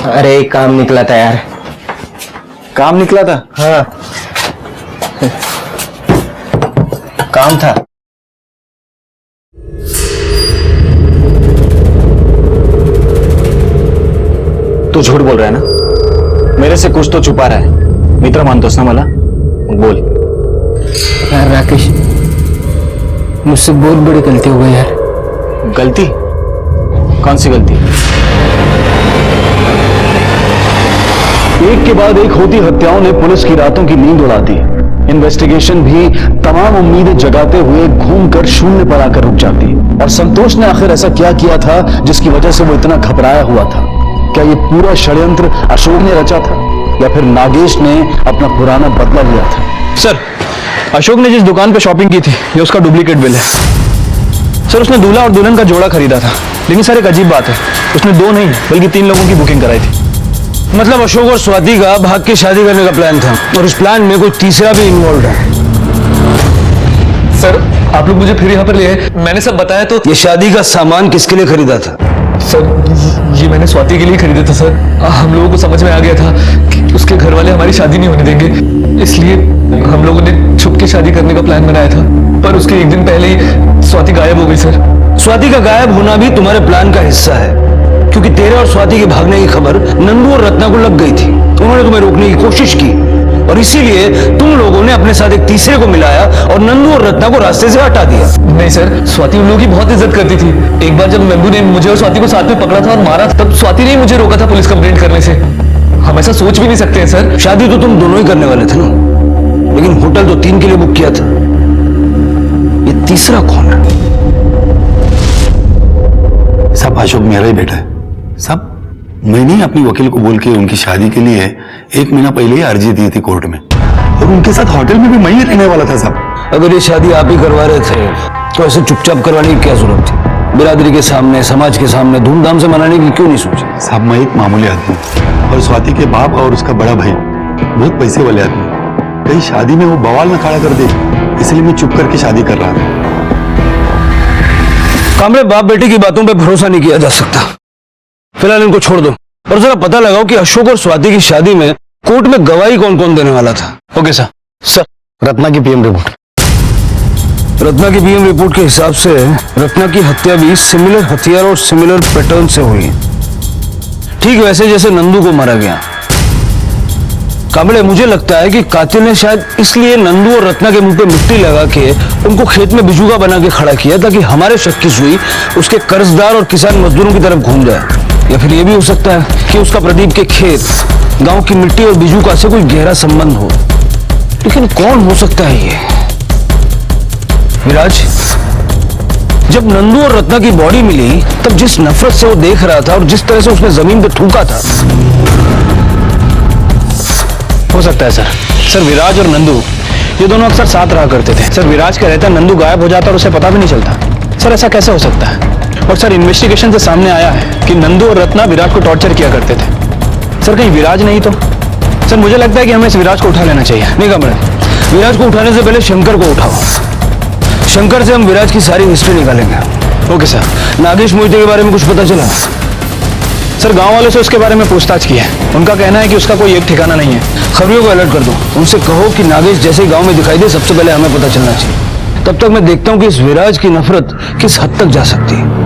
अरे एक काम निकला था यार। काम निकला था? हाँ, काम था। तू झूठ बोल रहा है ना? मेरे से कुछ तो छुपा रहा है। मित्र मानतोस ना मला? बोल। यार राकेश, मुझसे बहुत बड़ी गलती हो गई यार। गलती? कौन सी गलती? एक के बाद एक होती हत्याओं ने पुलिस की रातों की नींद उड़ा दी। इन्वेस्टिगेशन भी तमाम उम्मीदें जगाते हुए घूमकर शून्य पर आकर रुक जाती। और संतोष ने आखिर ऐसा क्या किया था जिसकी वजह से वो इतना घबराया हुआ था? क्या ये पूरा षड्यंत्र अशोक ने रचा था या फिर नागेश ने अपना पुराना बदला लिया था? सर, अशोक ने जिस दुकान पे शॉपिंग की थी ये उसका डुप्लीकेट बिल है। सर, उसने दूल्हा और दुल्हन का जोड़ा खरीदा था, लेकिन सर एक अजीब बात है, उसने 2 नहीं बल्कि 3 लोगों की बुकिंग कराई थी। मतलब अशोक और स्वाति का भाग के शादी करने का प्लान था और उस प्लान में कोई तीसरा भी इन्वॉल्व है। सर, आप लोग मुझे फिर यहाँ पर ले आए, मैंने सब बताया तो। ये शादी का सामान किसके लिए खरीदा था? सर, ये मैंने स्वाति के लिए खरीदा था सर। हम लोगों को समझ में आ गया था कि उसके घर वाले हमारी शादी नहीं होने देंगे, इसलिए हम लोगों ने छुप के शादी करने का प्लान बनाया था। पर उसके एक दिन पहले ही स्वाति गायब हो गई सर। स्वाति का गायब होना भी तुम्हारे प्लान का हिस्सा है, क्योंकि तेरे और स्वाति के भागने की खबर नंदू और रत्ना को लग गई थी। उन्होंने तुम्हें रोकने की कोशिश की और इसीलिए तुम लोगों ने अपने साथ एक तीसरे को मिलाया और नंदू और रत्ना को रास्ते से हटा दिया। नहीं सर, स्वाति उन लोगों की बहुत इज्जत करती थी। एक बार जब नंदू ने मुझे और स्वाति को साथ में पकड़ा था और मारा, तब स्वाति ने मुझे रोका था पुलिस कंप्लेंट करने से। हम ऐसा सोच भी नहीं सकते हैं सर। शादी तो तुम दोनों ही करने वाले थे ना, लेकिन होटल तो 3 के लिए बुक किया था। ये तीसरा कौन है? सब अशोक मेरा ही बेटा है। सब मैंने अपनी वकील को बोल के उनकी शादी के लिए 1 महीना पहले ही अर्जी दी थी कोर्ट में, और उनके साथ होटल में भी मैं ही रहने वाला था साहब। अगर ये शादी आप ही करवा रहे थे तो ऐसे चुपचाप करवाने की क्या जरूरत थी? बिरादरी के सामने, समाज के सामने धूमधाम से मनाने की क्यों नहीं सोची? साहब, मैं एक मामूली आदमी हूं और स्वाति के बाप और उसका बड़ा भाई बहुत पैसे वाले आदमी। कहीं शादी में वो बवाल न खड़ा कर दे, इसलिए मैं चुप करके शादी कर रहा था। कामरे, बाप बेटे की बातों पे भरोसा नहीं किया जा सकता। फिलहाल इनको छोड़ दो और जरा पता लगाओ कि अशोक और स्वाति की शादी में कोर्ट में गवाही कौन कौन देने वाला था। Okay sir. सर, रत्ना की पीएम रिपोर्ट। रत्ना की पीएम रिपोर्ट के हिसाब से रत्ना की हत्या भी सिमिलर हथियार और सिमिलर पैटर्न से हुई, ठीक वैसे जैसे नंदू को मारा गया। कांबले, मुझे लगता है कि कातिल ने शायद इसलिए नंदू और रत्ना के मुंह पे मिट्टी लगा के उनको खेत में बिजुगा बना के खड़ा किया ताकि हमारे शक की सुई उसके कर्जदार और किसान मजदूरों की तरफ घूम जाए। या फिर यह भी हो सकता है कि उसका प्रदीप के खेत, गांव की मिट्टी और बिजुगा से कोई गहरा संबंध हो। लेकिन कौन हो सकता है ये? विराज, जब नंदू और रत्ना की बॉडी मिली तब जिस नफरत से वो देख रहा था और जिस तरह से उसने जमीन पे थूका था। हो सकता है सर। सर, विराज और नंदू ये दोनों अक्सर साथ रहा करते थे। सर, विराज का रहता नंदू गायब हो जाता और उसे पता भी नहीं चलता। सर, ऐसा कैसे हो सकता है? और सर, इन्वेस्टिगेशन से सामने आया है कि नंदू और रत्ना विराज को टॉर्चर किया करते थे। सर, कहीं विराज नहीं तो? सर, मुझे लगता है कि हमें इस विराज को उठा लेना चाहिए। नहीं कमरे, विराज को उठाने से पहले शंकर को उठाओ। शंकर से हम विराज की सारी हिस्ट्री निकालेंगे। Okay sir. नागेश मोहिते के बारे में कुछ पता चला? सर, गांव वालों से उसके बारे में पूछताछ की है। उनका कहना है कि उसका कोई एक ठिकाना नहीं है। खबरियों को अलर्ट कर दो, उनसे कहो कि नागेश जैसे गांव में दिखाई दे सबसे पहले हमें पता चलना चाहिए। तब तक मैं देखता हूं कि इस विराज की नफरत किस हद तक जा सकती है।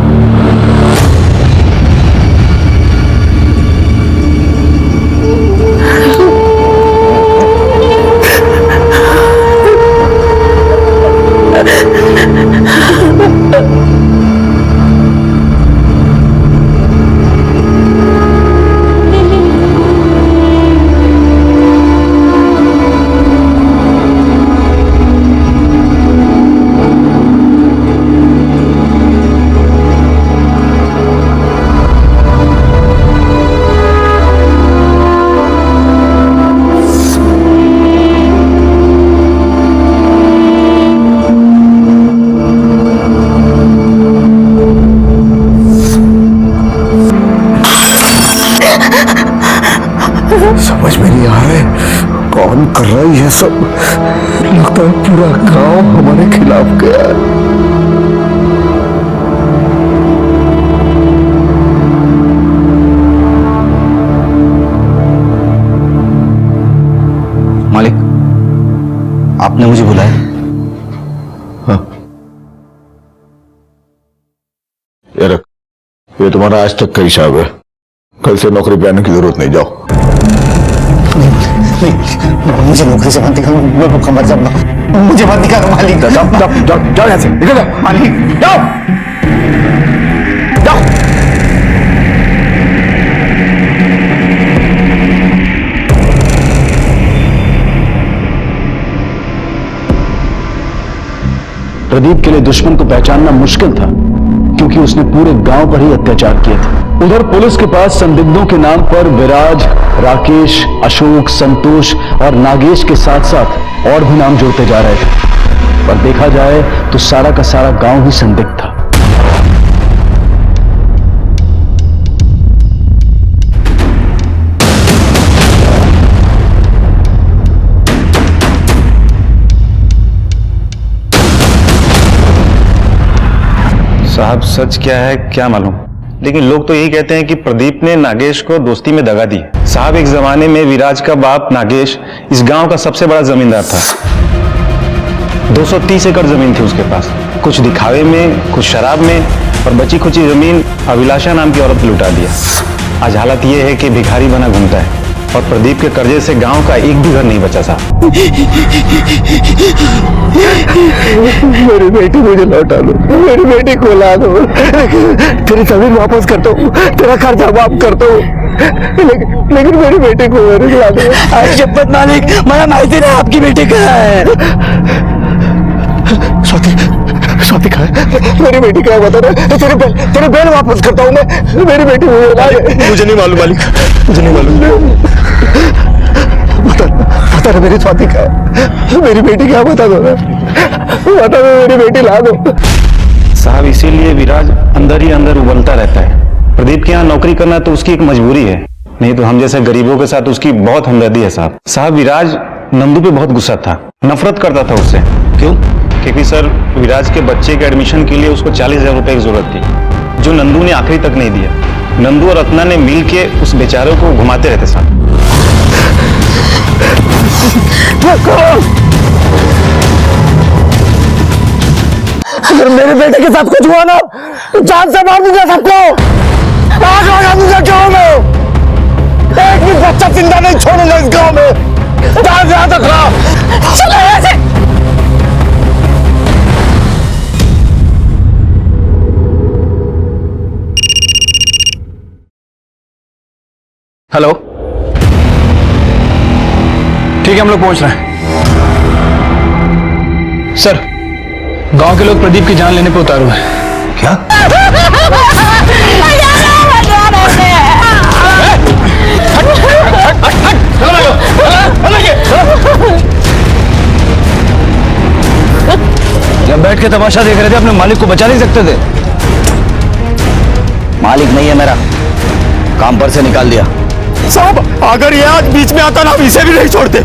समझ में नहीं आ रहा है कौन कर रहा है ये सब। लगता है पूरा गांव हमारे खिलाफ गया है। आपने मुझे बुलाया? हाँ। ये रख, ये तुम्हारा आज तक का हिसाब है। कल से नौकरी पे आने की जरूरत नहीं, जाओ। नहीं, मुझे नौकरी से मत निकालो, मैं भूखा मर जाऊंगा। मुझे मत निकालो मालिक। जाओ जाओ जाओ जाओ यहाँ से, निकल जाओ मालिक जाओ जाओ। प्रदीप के लिए दुश्मन को पहचानना मुश्किल था, क्योंकि उसने पूरे गांव पर ही अत्याचार किए थे। उधर पुलिस के पास संदिग्धों के नाम पर विराज, राकेश, अशोक, संतोष और नागेश के साथ साथ और भी नाम जुड़ते जा रहे थे। पर देखा जाए तो सारा का सारा गांव ही संदिग्ध था। साहब सच क्या है क्या मालूम, लेकिन लोग तो यही कहते हैं कि प्रदीप ने नागेश को दोस्ती में दगा दी। साहब एक जमाने में विराज का बाप नागेश इस गांव का सबसे बड़ा जमींदार था। 230 एकड़ जमीन थी उसके पास, कुछ दिखावे में, कुछ शराब में, और बची खुची जमीन अभिलाषा नाम की औरत ने लुटा दिया। आज हालत यह है कि भिखारी बना घूमता है, और प्रदीप के कर्जे से गांव का एक भी घर नहीं बचा साहब। मेरी बेटी मुझे लौटा दो, मेरी बेटी को ला दो, तेरी जमीन वापस करता हूँ, तेरा खर्चा माफ करता हूँ, लेकिन मेरी बेटी को मेरे ला दो। आज शपथ मालिक, मला माहिती नाही आपकी बेटी कहाँ है। स्वाति कहाँ है? मेरी बेटी क्या बता रहे? तेरे बैल वापस करता हूँ मैं, मेरी बेटी मुझे ला दे। मुझे नहीं मालूम मालिक, मुझे नहीं मालूम। बता रहे मेरी स्वाति कहाँ है? मेरी बेटी क्या बता दो, बता दो, मेरी बेटी ला दो। साहब इसीलिए विराज अंदर ही अंदर उबलता रहता है। प्रदीप के यहाँ नौकरी करना तो उसकी एक मजबूरी है, नहीं तो हम जैसे गरीबों के साथ उसकी बहुत हमदर्दी है साहब। साहब विराज नंदू पे बहुत गुस्सा था, नफरत करता था उससे। क्यों? क्योंकि सर विराज के बच्चे के एडमिशन के लिए उसको 40,000 रुपए की जरूरत थी, जो नंदू ने आखिरी तक नहीं दिया। नंदू और रत्ना ने मिल के उस बेचारे को घुमाते रहते साहब। अगर मेरे बेटे के साथ कुछ हुआ ना तो जान से मार दूंगा सबको, आग लगा दूंगा गाँव में। एक भी बच्चा जिंदा नहीं छोड़ूंगा इस गाँव में, ध्यान रखना। चलो यहाँ से। हेलो, ठीक है हम लोग पहुंच रहे हैं। सर गांव के लोग प्रदीप की जान लेने पे उतारू हैं। क्या? जब बैठ के तमाशा देख रहे थे, अपने मालिक को बचा नहीं सकते थे? मालिक नहीं है मेरा, काम पर से निकाल दिया। साहब अगर ये आज बीच में आता ना, हम इसे भी नहीं छोड़ते।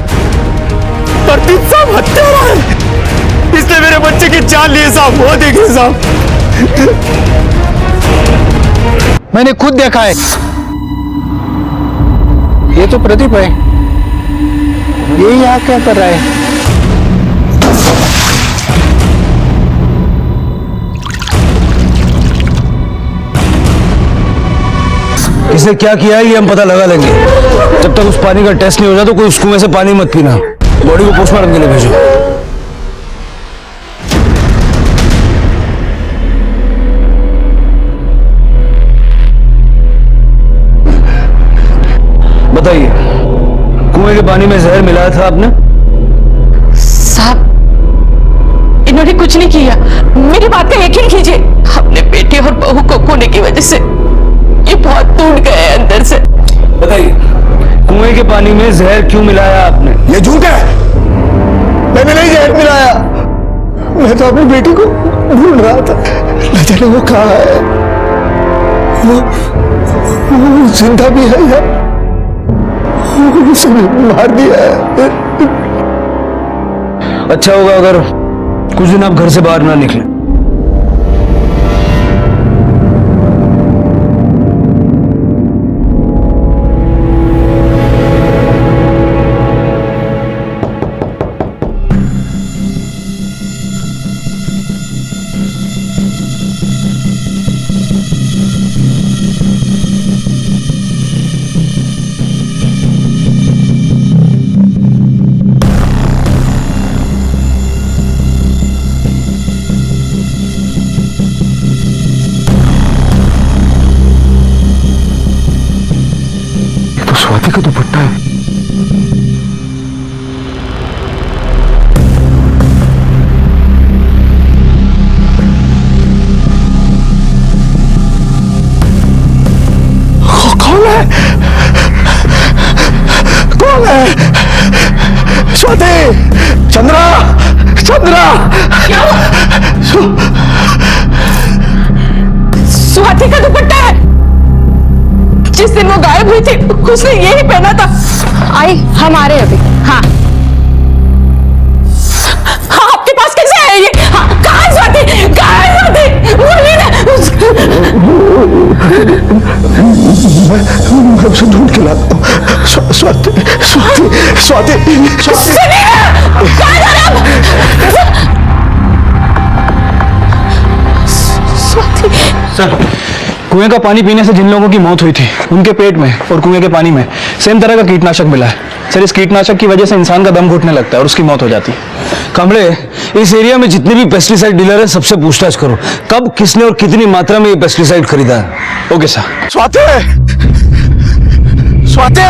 प्रदीप साहब हत्यारा है, इसने मेरे बच्चे की जान ली साहब। वो देखिए साहब, मैंने खुद देखा है, ये तो प्रदीप है। ये यहाँ क्या कर रहा है? इसने क्या किया है ये हम पता लगा लेंगे। जब तक उस पानी का टेस्ट नहीं हो जाता, कोई उस कुएं से पानी मत पीना। बॉडी को पोस्टमार्टम के लिए भेजो। बताइए, कुएं के पानी में जहर मिलाया था आपने? साहब इन्होंने कुछ नहीं किया, मेरी बात का यकीन कीजिए। अपने बेटे और बहू को खोने की वजह से ये बहुत टूट गए हैं अंदर से। बताइए, कुएं के पानी में जहर क्यों मिलाया आपने? ये झूठ है, मैंने नहीं जहर मिलाया। मैं तो अपनी बेटी को ढूंढ रहा था, न जाने वो कहाँ है। वो जिंदा भी है या उसने मार दिया है। अच्छा होगा अगर कुछ दिन आप घर से बाहर ना निकले। का दुपट्टा है। कौन है? कौन है? स्वाति! चंद्रा! चंद्रा! क्या हुआ? स्वाति का दुपट्टा है। जिस दिन वो गायब हुई थी उसने यही पहना था। आई, हम आ रहे हैं अभी। हाँ हाँ, आपके पास कैसे है ये? हाँ, कहाँ है स्वाति? कहाँ है स्वाति? बोलिए ना। मैं उसे ढूंढ के लाता हूँ। स्वाति! स्वाति! स्वाति! सुनिए ना, कहाँ जा रहे हैं आप? स्वाति! सर, कुएं का पानी पीने से जिन लोगों की मौत हुई थी उनके पेट में और कुएं के पानी में सेम तरह का कीटनाशक मिला है। सर, इस कीटनाशक की वजह से इंसान का दम घुटने लगता है और उसकी मौत हो जाती है। कमले, इस एरिया में जितने भी पेस्टिसाइड डीलर है सबसे पूछताछ करो, कब, किसने और कितनी मात्रा में ये पेस्टिसाइड खरीदा है। Okay sir. Swati! Swati!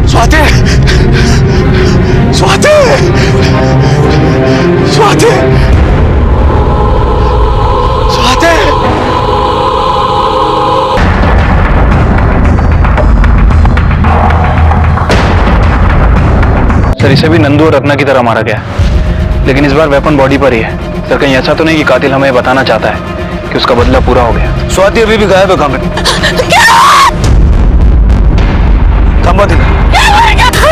Swati! Swati! Swati! Swati! Sir, इसे भी नंदू और रत्ना की तरह मारा गया, लेकिन इस बार वेपन बॉडी पर ही है। सर, कहीं ऐसा तो नहीं कि कातिल हमें बताना चाहता है कि उसका बदला पूरा हो गया। स्वाति अभी भी गायब है। कहाँ पे? थम्बा दिखा।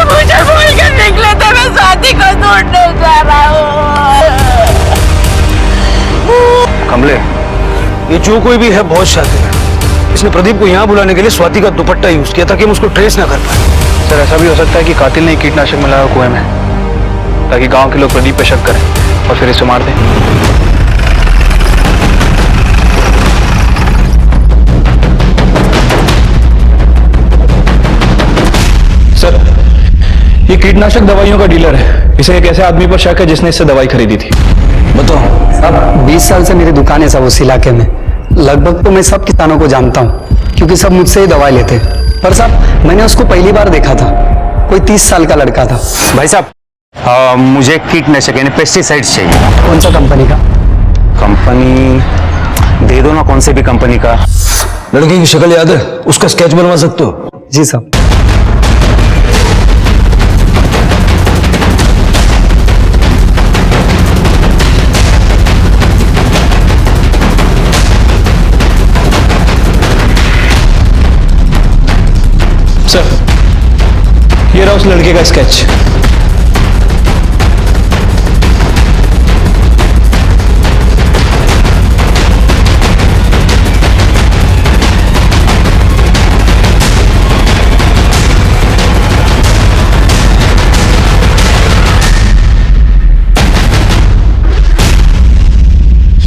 मुझे भूल कर निकले थे, मैं स्वाति को ढूंढने जा रहा हूँ। कमले, ये जो कोई भी है बहुत शातिर है। इसने प्रदीप को यहाँ बुलाने के लिए स्वाति का दुपट्टा यूज किया ताकि हम उसको ट्रेस ना कर पाए। सर, ऐसा भी हो सकता है कि कातिल ने कीटनाशक मिलाया कुएं में ताकि गांव के लोग प्रदीप पे शक करें और फिर इसे मार दें। सर, ये कीटनाशक दवाइयों का डीलर है। इसे एक ऐसे आदमी पर शक है जिसने इससे दवाई खरीदी थी। बताओ। साहब, 20 साल से मेरी दुकान है सब उस इलाके में। लगभग तो मैं सब किसानों को जानता हूँ क्योंकि सब मुझसे ही दवाई लेते। पर साहब, मैंने उसको पहली बार देखा था। कोई 30 साल का लड़का था। भाई साहब, मुझे कीटनाशक यानी पेस्टिसाइड चाहिए। कौन सा कंपनी का? कंपनी दे दो ना, कौन से भी कंपनी का। लड़की की शक्ल याद है? उसका स्केच बनवा सकते हो? जी साहब। सर, ये रहा उस लड़के का स्केच।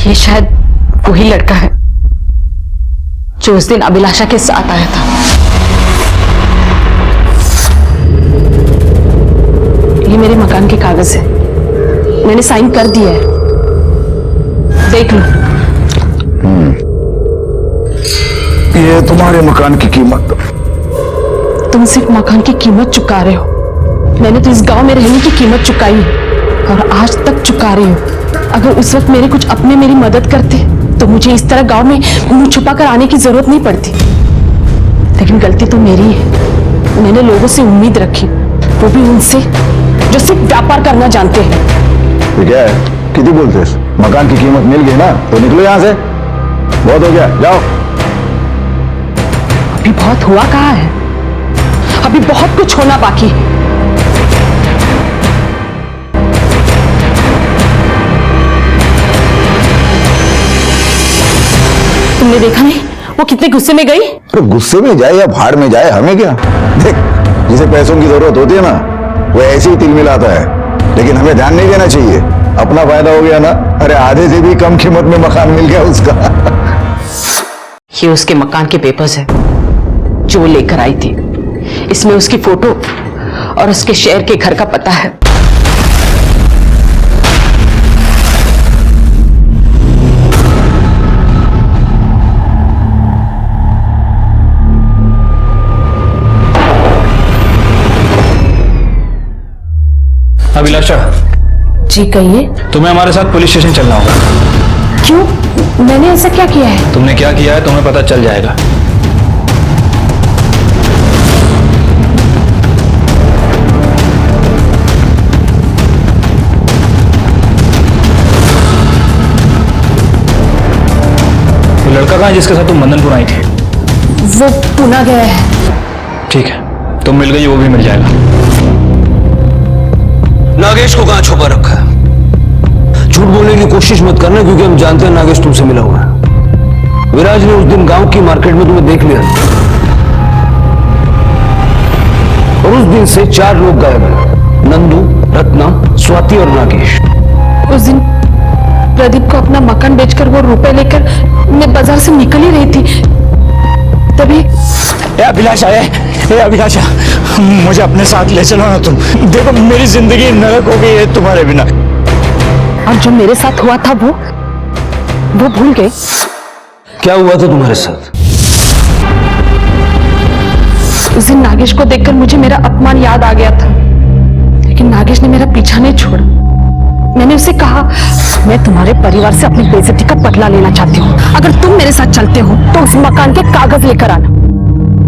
ये शायद वही लड़का है जो उस दिन अभिलाषा के साथ आया था। ये मेरे मकान के कागज है, मैंने साइन कर दिया है, देख लो। ये तुम्हारे मकान की कीमत। तुम सिर्फ मकान की कीमत चुका रहे हो, मैंने तो इस गांव में रहने की कीमत चुकाई है और आज तक चुका रही हूँ। अगर उस वक्त मेरे कुछ अपने मेरी मदद करते तो मुझे इस तरह गांव में मुंह छुपा कर आने की जरूरत नहीं पड़ती। लेकिन गलती तो मेरी है, मैंने लोगों से उम्मीद रखी, वो भी उनसे जो सिर्फ व्यापार करना जानते हैं। क्या है, कितनी बोलते हैं? मकान की कीमत मिल गई ना तो निकलो यहां से, बहुत हो गया, जाओ। अभी बहुत हुआ कहाँ है, अभी बहुत कुछ होना बाकी है। तुमने देखा नहीं वो कितने गुस्से में गई? तो गुस्से में जाए या भाड़ में जाए, हमें क्या। देख, जिसे पैसों की जरूरत होती है ना वो ऐसे ही तिल मिलाता है, लेकिन हमें ध्यान नहीं देना चाहिए। अपना फायदा हो गया ना, अरे आधे से भी कम कीमत में मकान मिल गया उसका। ये उसके मकान के पेपर्स है जो वो लेकर आई थी। इसमें उसकी फोटो और उसके शहर के घर का पता है। जी कहिए। तुम्हें हमारे साथ पुलिस स्टेशन चलना होगा। क्यों? मैंने ऐसा क्या किया है? तुमने क्या किया है तुम्हें पता चल जाएगा। वो लड़का कहाँ है जिसके साथ तुम मंदनपुर आई थी? वो पुणे गया है। ठीक है, तुम मिल गई, वो भी मिल जाएगा। नागेश को कहां छुपा रखा है? झूठ बोलने की कोशिश मत करना, क्योंकि हम जानते हैं नागेश तुमसे मिला हुआ है। विराज ने उस दिन गांव की मार्केट में तुम्हें देख लिया और उस दिन से 4 लोग गायब हैं। नंदू, रत्ना, स्वाति और नागेश। उस दिन प्रदीप को अपना मकान बेचकर वो रुपए लेकर मैं बाजार से निकल ही रही थी, तभी अभिलाषा है, अभिलाषा, मुझे अपने साथ ले चलो ना तुम। देखो मेरी जिंदगी नरक हो गई है तुम्हारे बिना। और जो मेरे साथ हुआ था वो भूल गए? क्या हुआ था तुम्हारे साथ? उस दिन नागेश को देखकर मुझे मेरा अपमान याद आ गया था, लेकिन नागेश ने मेरा पीछा नहीं छोड़ा। मैंने उसे कहा, मैं तुम्हारे परिवार से अपनी बेइज्जती का बदला लेना चाहती हूँ। अगर तुम मेरे साथ चलते हो तो उस मकान के कागज लेकर आना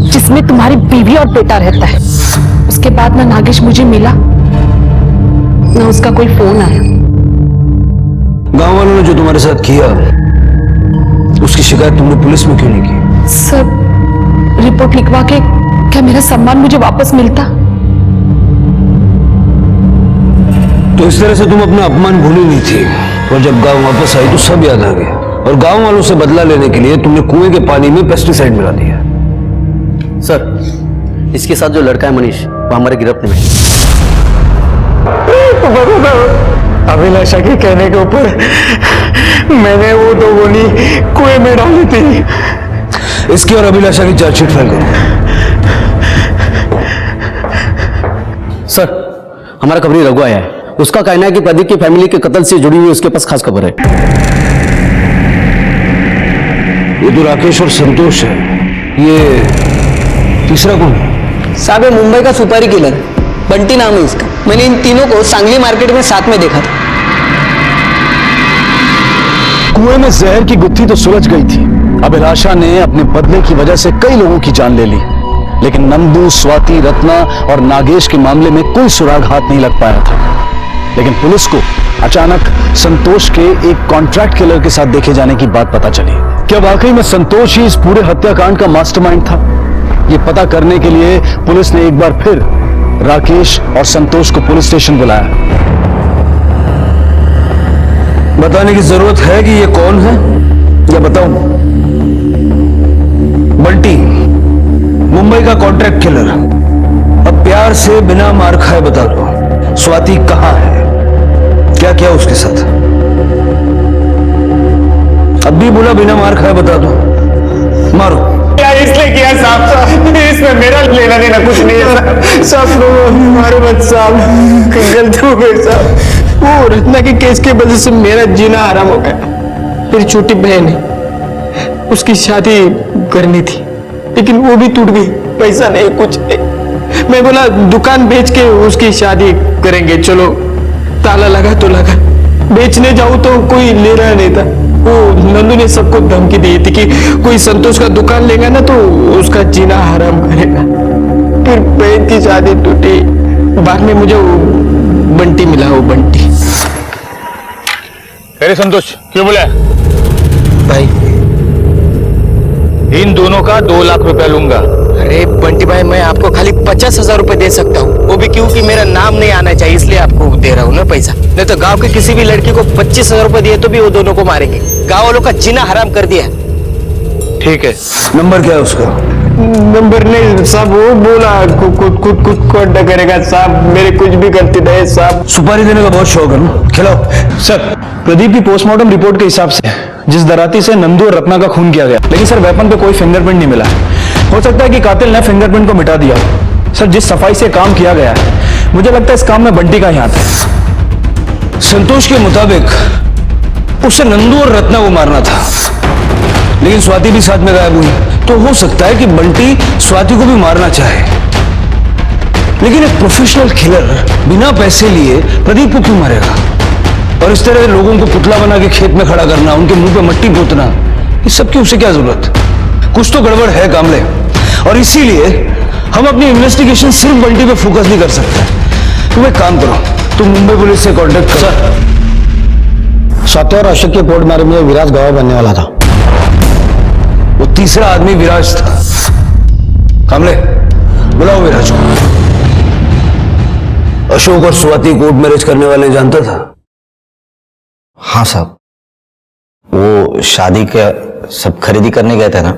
जिसमें तुम्हारी बीवी और बेटा रहता है। उसके बाद ना नागेश मुझे मिला, ना उसका कोई फोन आया। गांव वालों ने जो तुम्हारे साथ किया, उसकी शिकायत तुमने पुलिस में क्यों नहीं की? सर, रिपोर्ट लिखवा के क्या मेरा सम्मान मुझे वापस मिलता? तो इस तरह से तुम अपना अपमान भूली नहीं थी, और जब गांव वापस आई तो सब याद आ गया, और गांव वालों से बदला लेने के लिए तुमने कुएं के पानी में पेस्टिसाइड मिला दिया। सर, इसके साथ जो लड़का है मनीष, वो हमारे गिरफ्त में है। अभिलाषा के कहने के ऊपर मैंने वो 2 गोली कुएं में डाली थी। इसकी और अभिलाषा की चार्जशीट फाइल करो। सर, हमारा खबरी रघु आया है। उसका कहना है कि प्रदीप की फैमिली के कत्ल से जुड़ी हुई उसके पास खास खबर है। ये तो राकेश और संतोष है, ये तीसरा कौन है? साहब, ये मुंबई का सुपारी किलर बंटी नाम है इसका। मैंने इन तीनों को सांगली मार्केट में साथ में देखा था। कुएं में जहर की गुत्थी तो सुलझ गई थी। अभिलाषा ने अपने बदले की वजह से कई लोगों की जान ले ली, लेकिन नंदू, स्वाति, रत्ना और नागेश के मामले में कोई सुराग हाथ नहीं लग पाया था। लेकिन पुलिस को अचानक संतोष के एक कॉन्ट्रैक्ट किलर के साथ देखे जाने की बात पता चली। क्या वाकई में संतोष ही इस पूरे हत्याकांड का मास्टरमाइंड था? ये पता करने के लिए पुलिस ने एक बार फिर राकेश और संतोष को पुलिस स्टेशन बुलाया। बताने की जरूरत है कि ये कौन है, या बताऊं? बंटी, मुंबई का कॉन्ट्रैक्ट किलर। अब प्यार से बिना मार खाए बता दो, स्वाति कहां है? क्या किया उसके साथ? अब भी बोला बिना मार खाए बता दो। मारो। क्या इसलिए किया साहब? इसमें मेरा लेना देना कुछ नहीं है। सब लोग हमारे बच्चे साहब गलती हो गई साहब। वो रत्ना के केस की वजह से मेरा जीना हराम हो गया। मेरी छोटी बहन है, उसकी शादी करनी थी, लेकिन वो भी टूट गई। पैसा नहीं, कुछ नहीं। मैं बोला दुकान बेच के उसकी शादी करेंगे, चलो। ताला लगा तो लगा, बेचने जाऊं तो कोई ले रहा नहीं था। वो नंदू ने सबको धमकी दी थी कि कोई संतोष का दुकान लेगा ना तो उसका जीना हराम करेगा। फिर बहन की शादी टूटी। बाद में मुझे वो बंटी मिला, वो बंटी। अरे संतोष, क्यों बोला? भाई, इन दोनों का 2 लाख रुपया लूंगा। अरे बंटी भाई, मैं आपको खाली 50,000 रुपए दे सकता हूँ, वो भी क्योंकि मेरा नाम नहीं आना चाहिए, इसलिए आपको दे रहा हूँ ना पैसा। नहीं तो गांव के किसी भी लड़की को 25,000 रुपए दिए तो भी वो दोनों को मारेंगे। गांव वालों का जीना हराम कर दिया। ठीक है, नंबर क्या है उसका? नंबर नहीं साहब, वो बोला कुछ को करेगा साहब, मेरे कुछ भी गलती नहीं साहब। सुपारी देने का बहुत शौक है ना, खिलाओ। सर, प्रदीप की पोस्टमार्टम रिपोर्ट के हिसाब से जिस दराती से नंदू और रत्ना का खून किया गया, लेकिन सर वेपन पे कोई फिंगरप्रिंट नहीं मिला है। हो सकता है कि कातिल ने फिंगरप्रिंट को मिटा दिया हो। सर, जिस सफाई से काम किया गया है, मुझे लगता है इस काम में बंटी का ही हाथ है। संतोष के मुताबिक उसे नंदू और रत्ना को मारना था, लेकिन स्वाति भी साथ में गायब हुई, तो हो सकता है कि बंटी स्वाति को भी मारना चाहे। लेकिन एक प्रोफेशनल किलर बिना पैसे लिए प्रदीप को क्यों मारेगा? और इस तरह लोगों को पुतला बना के खेत में खड़ा करना, उनके मुंह पे मट्टी पोतना, इस सब की उसे क्या जरूरत? कुछ तो गड़बड़ है कामले, और इसीलिए हम अपनी इन्वेस्टिगेशन सिर्फ बंटी पे फोकस नहीं कर सकते। तुम एक काम करो, तुम मुंबई पुलिस से कांटेक्ट करो। स्वाति और अशोक के कोर्ट मैरिज में विराज गवाह बनने वाला था। वो तीसरा आदमी विराज था। कामले, बुलाओ विराज को। अशोक और स्वाति कोर्ट मैरिज करने वाले जानता था? हाँ साहब, वो शादी का सब खरीदी करने गए थे ना,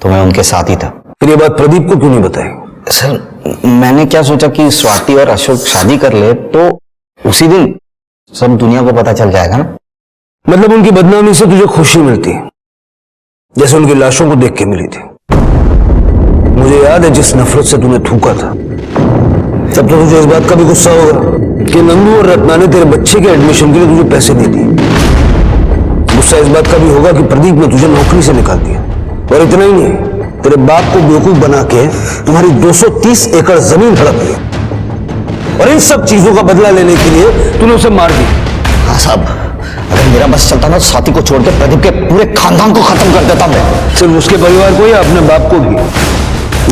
तो मैं उनके साथ ही था। फिर ये बात प्रदीप को क्यों नहीं बताई? सर, मैंने क्या सोचा कि स्वाति और अशोक शादी कर ले तो उसी दिन सब दुनिया को पता चल जाएगा ना। मतलब उनकी बदनामी से तुझे खुशी मिलती है, जैसे उनकी लाशों को देख के मिली थी। मुझे याद है जिस नफरत से तूने थूका था, तब तो तुझे इस बात का भी गुस्सा होगा कि नंदू और रत्ना ने तेरे बच्चे के एडमिशन के लिए तुझे पैसे नहीं दिए। गुस्सा इस बात का भी होगा कि प्रदीप ने तुझे नौकरी से निकाल दिया। और इतना ही नहीं, तेरे बाप को बेवकूफ बना के तुम्हारी 230 एकड़ जमीन हड़प ली, और इन सब चीजों का बदला लेने के लिए तूने उसे मार दिया। हाँ साहब, अगर मेरा बस चलता ना तो स्वाति को छोड़ के प्रदीप के पूरे खानदान को खत्म कर देता मैं। सिर्फ उसके परिवार को या अपने बाप को भी?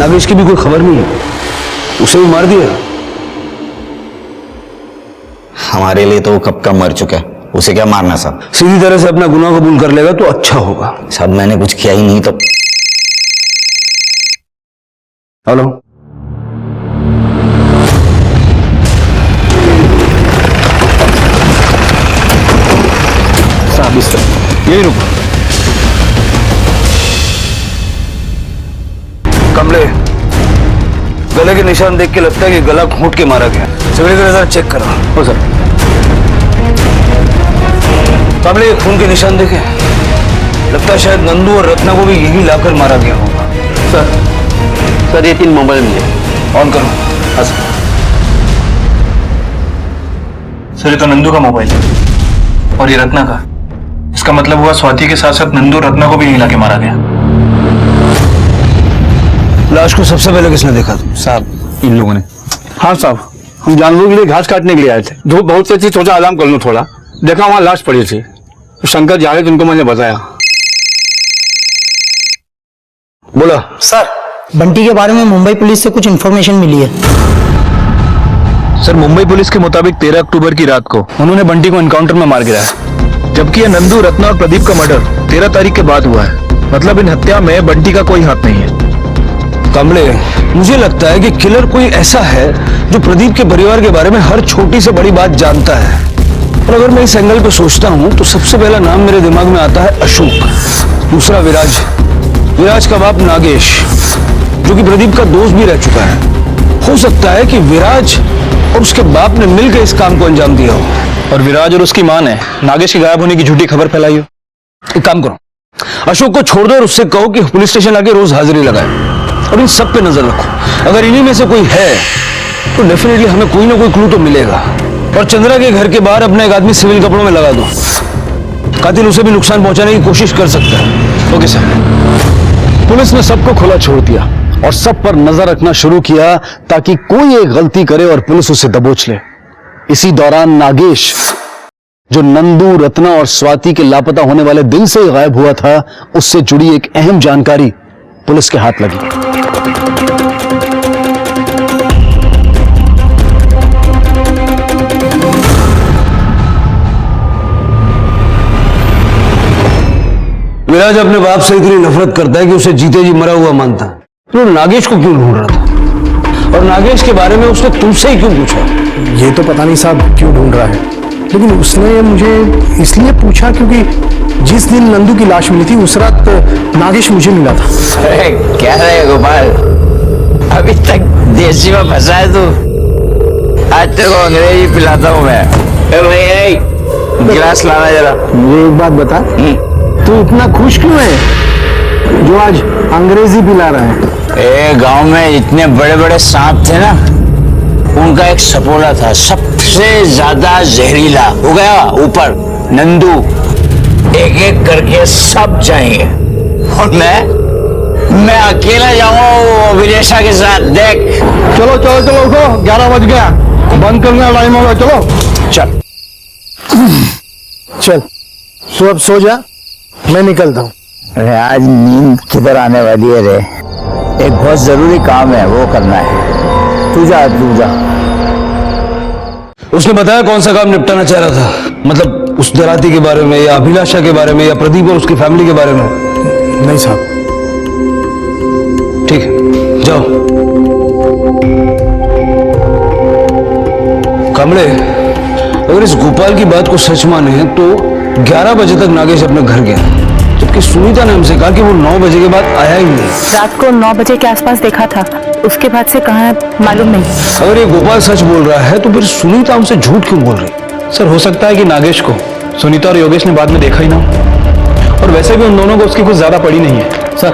नागेश की भी कोई खबर नहीं है, उसे भी मार दिया। हमारे लिए तो वो कब का मर चुका है, उसे क्या मारना साहब? सीधी तरह से अपना गुनाह कबूल कर लेगा तो अच्छा होगा। साहब, मैंने कुछ किया ही नहीं तो। हेलो, साहब इस तरह यही रुको। कमले, गले के निशान देख के लगता है कि गला घोंट के मारा गया। सगळे जरा चेक करो। हो सर। कमले, ये खून के निशान देखे, लगता है शायद नंदू और रत्ना को भी यही लाकर मारा गया होगा। सर ये 3 मोबाइल मिले। ऑन करो। हाँ सर, ये तो नंदू का मोबाइल है और ये रत्ना का। इसका मतलब हुआ स्वाति के साथ साथ नंदू और रत्ना को भी यहीं लाके मारा गया। लाश को सबसे पहले किसने देखा? साहब, इन लोगों ने। हाँ साहब, हम जानवरों के लिए घास काटने के लिए आए थे। धूप बहुत तेज थी, सोचा आराम कर लूं थोड़ा। देखा वहां लाश पड़ी थी। शंकर जावेद उनको मैंने बताया। बोला। सर, बंटी के बारे में मुंबई पुलिस से कुछ इन्फॉर्मेशन मिली है। सर, मुंबई पुलिस के मुताबिक 13 अक्टूबर की रात को उन्होंने बंटी को एनकाउंटर में मार गिराया, जबकि यह नंदू, रत्ना और प्रदीप का मर्डर 13 तारीख के बाद हुआ है। मतलब इन हत्या में बंटी का कोई हाथ नहीं है। कमले, मुझे लगता है कि किलर कोई ऐसा है जो प्रदीप के परिवार के बारे में हर छोटी से बड़ी बात जानता है। और अगर मैं इस एंगल पे सोचता हूं तो सबसे पहला नाम मेरे दिमाग में आता है अशोक, दूसरा विराज, विराज का बाप नागेश, जो कि प्रदीप का दोस्त भी रह चुका है। हो सकता है कि विराज और उसके बाप ने मिलकर इस काम को अंजाम दिया हो, और विराज और उसकी मां ने नागेश के गायब होने की झूठी खबर फैलाई हो। एक काम करो, अशोक को छोड़ दो और उससे कहो कि पुलिस स्टेशन आके रोज हाजिरी लगाए और इन सब पे नजर रखो। अगर इन्हीं में से कोई है तो डेफिनेटली हमें कोई ना कोई क्लू तो मिलेगा। और चंद्रा के घर के बाहर अपना एक आदमी सिविल कपड़ों में लगा दो, कातिल उसे भी नुकसान पहुंचाने की कोशिश कर सकता है। Okay sir. पुलिस ने सबको खुला छोड़ दिया और सब पर नजर रखना शुरू किया ताकि कोई एक गलती करे और पुलिस उसे दबोच ले। इसी दौरान नागेश, जो नंदू, रत्ना और स्वाति के लापता होने वाले दिन से ही गायब हुआ था, उससे जुड़ी एक अहम जानकारी पुलिस के हाथ लगी। विराज अपने बाप से इतनी नफरत करता है कि उसे जीते जी मरा हुआ मानता है। तो नागेश को क्यों ढूंढ रहा था? और नागेश के बारे में उसने तुमसे ही क्यों पूछा? ये तो पता नहीं साहब क्यों ढूंढ रहा है, लेकिन उसने मुझे इसलिए पूछा क्योंकि जिस दिन नंदू की लाश मिली थी उस रात नागेश मुझे मिला था। अरे क्या रहे गोपाल, अभी तक देसी में फंसा है तू। आज तेरे को अंग्रेजी पिलाता हूँ मैं। गिलास लाना जरा। मुझे एक बात बता, तू इतना खुश क्यों है जो आज अंग्रेजी पिला रहा है? गांव में इतने बड़े बड़े सांप थे ना, उनका एक सपोला था सबसे ज्यादा जहरीला, हो गया ऊपर नंदू। एक एक करके सब जाएंगे और मैं अकेला जाऊंगा विदेशा के साथ। देख, चलो चलो चलो, उठो, 11 बज गया, बंद करने का टाइम होगा। चलो चल। चल तू अब सो जा, मैं निकलता हूँ। अरे आज नींद किधर आने वाली है रे, एक बहुत जरूरी काम है वो करना है। तू जा तू जा। उसने बताया कौन सा काम निपटाना चाह रहा था? मतलब उस दराती के बारे में या अभिलाषा के बारे में या प्रदीप और उसकी फैमिली के बारे में? नहीं साहब। ठीक है, जाओ। कमले, अगर इस गोपाल की बात को सच माने तो 11 बजे तक नागेश अपने घर गया, जबकि सुनीता ने हमसे कहा कि वो 9 बजे के बाद आया ही नहीं। रात को 9 बजे के आसपास देखा था, उसके बाद से कहाँ है मालूम नहीं। अगर ये गोपाल सच बोल रहा है तो फिर सुनीता हमसे झूठ क्यों बोल रही? सर हो सकता है कि नागेश को सुनीता और योगेश ने बाद में देखा ही ना, और वैसे भी उन दोनों को उसकी कुछ ज्यादा पड़ी नहीं है। सर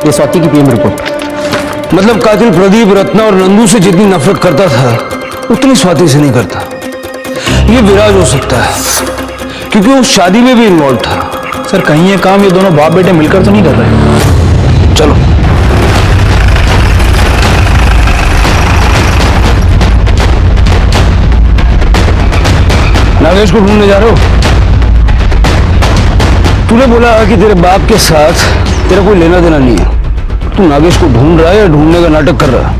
ये स्वाति की पीएम रिपोर्ट। मतलब कातिल प्रदीप रत्ना और नंदू से जितनी नफरत करता था उतनी स्वाति से नहीं करता। ये विराज हो सकता है क्योंकि वो शादी में भी इन्वॉल्व था। सर कहीं ये काम ये दोनों बाप बेटे मिलकर तो नहीं कर रहे? चलो। नागेश को ढूंढने जा रहे हो? तूने बोला कि तेरे बाप के साथ तेरा कोई लेना देना नहीं है। तू नागेश को ढूंढ रहा है या ढूंढने का नाटक कर रहा है?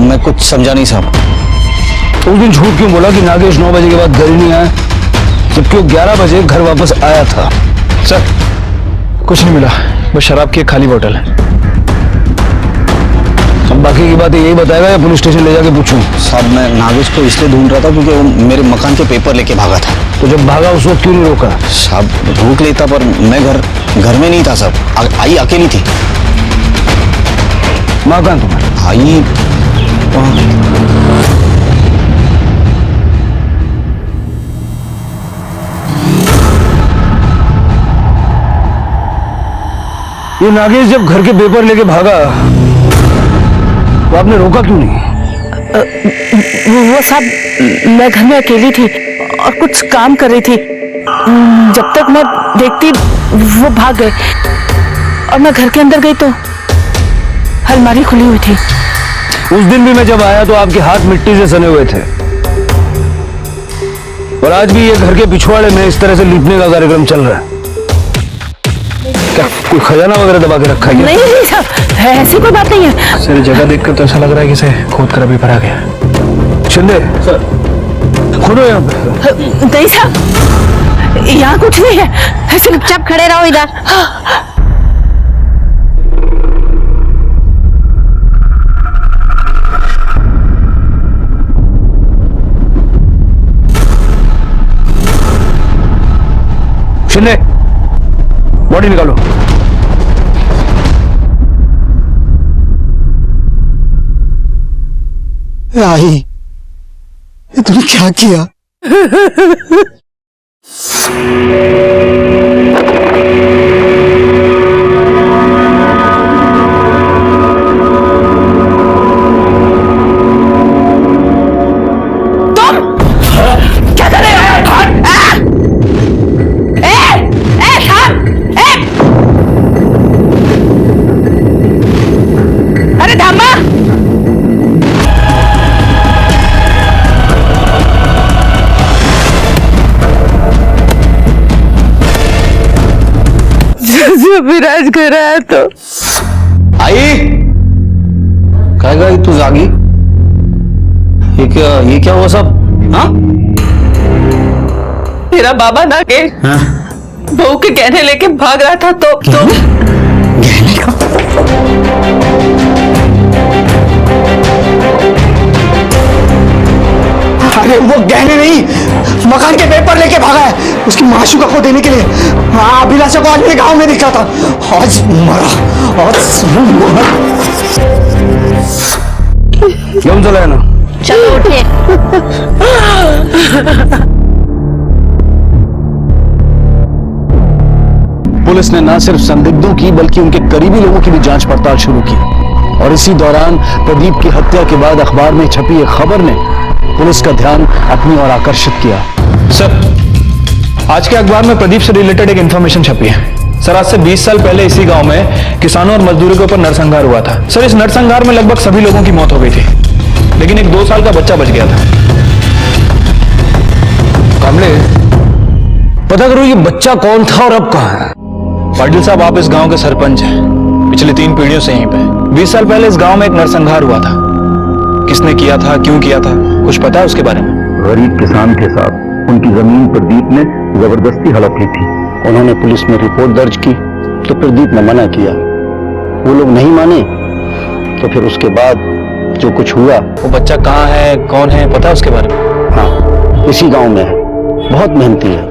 मैं कुछ समझा नहीं साहब। उस दिन झूठ क्यों बोला कि नागेश 9 बजे के बाद घर ही नहीं आया, जबकि वो 11 बजे घर वापस आया था? सर कुछ नहीं मिला, बस शराब की एक खाली बोतल है। अब बाकी की बातें यही बताएगा या पुलिस स्टेशन ले जाके पूछूं? साहब मैं नागेश को इसलिए ढूंढ रहा था क्योंकि वो मेरे मकान के पेपर लेके भागा था। तो जब भागा उस वक्त क्यों नहीं रोका? साहब रोक लेता पर मैं घर में नहीं था साहब। आई अकेली थी। माँ कहाँ तुम्हारी? आई ये नागेश जब घर के पेपर लेके भागा तो आपने रोका क्यों नहीं? वो साहब मैं घर में अकेली थी और कुछ काम कर रही थी। जब तक मैं देखती वो भाग गए और मैं घर के अंदर गई तो अलमारी खुली हुई थी। उस दिन भी मैं जब आया तो आपके हाथ मिट्टी से सने हुए थे, और आज भी ये घर के पिछवाड़े में इस तरह से लूटने का कार्यक्रम चल रहा है। क्या कोई खजाना वगैरह दबा के रखा है? नहीं साहब ऐसी कोई बात नहीं है। सर जगह देखकर तो ऐसा लग रहा है कि इसे खोद कर अभी भरा गया। शिंदे सर खोदो यहाँ पे। नहीं साहब यहाँ कुछ नहीं है, ऐसे चुपचाप खड़े रहो इधर। शिंदे बॉडी निकालो। आई ये तूने क्या किया? विराज कर रहा है तो आई क्या गई तू जागी? ये क्या हुआ सब? हाँ मेरा बाबा नागेश बहू के गहने लेके भाग रहा था तो गहने का? अरे वो गहने नहीं, मकान के पेपर लेके भागा है उसकी माशूका को देने के लिए। हाँ अभिलाषा को आज मेरे गांव में दिखा था, आज मरा, आज मरा। क्यों चला है ना? चलो उठिए। पुलिस ने न सिर्फ संदिग्धों की बल्कि उनके करीबी लोगों की भी जांच पड़ताल शुरू की, और इसी दौरान प्रदीप की हत्या के बाद अखबार में छपी एक खबर ने पुलिस का ध्यान अपनी ओर आकर्षित किया। सर आज के अखबार में प्रदीप से रिलेटेड एक इंफॉर्मेशन छपी है। सर आज से 20 साल पहले इसी गांव में किसानों और मजदूरों के ऊपर नरसंहार हुआ था। सर इस नरसंहार में लगभग सभी लोगों की मौत हो गई थी, लेकिन एक 2 साल का बच्चा बच गया था। कामले, पता करो ये बच्चा कौन था और अब कहाँ है। पाटिल साहब, आप इस गांव के सरपंच हैं, पिछले 3 पीढ़ियों से यहीं पे। 20 साल पहले इस गांव में एक नरसंहार हुआ था। किसने किया था, क्यों किया था, कुछ पता है उसके बारे में? गरीब किसान के साथ उनकी जमीन प्रदीप ने जबरदस्ती हड़प ली थी। उन्होंने पुलिस में रिपोर्ट दर्ज की तो प्रदीप ने मना किया। वो लोग नहीं माने तो फिर उसके बाद जो कुछ हुआ। वो बच्चा कहाँ है, कौन है, पता है उसके बारे में? हाँ, इसी गांव में है, बहुत मेहनती है।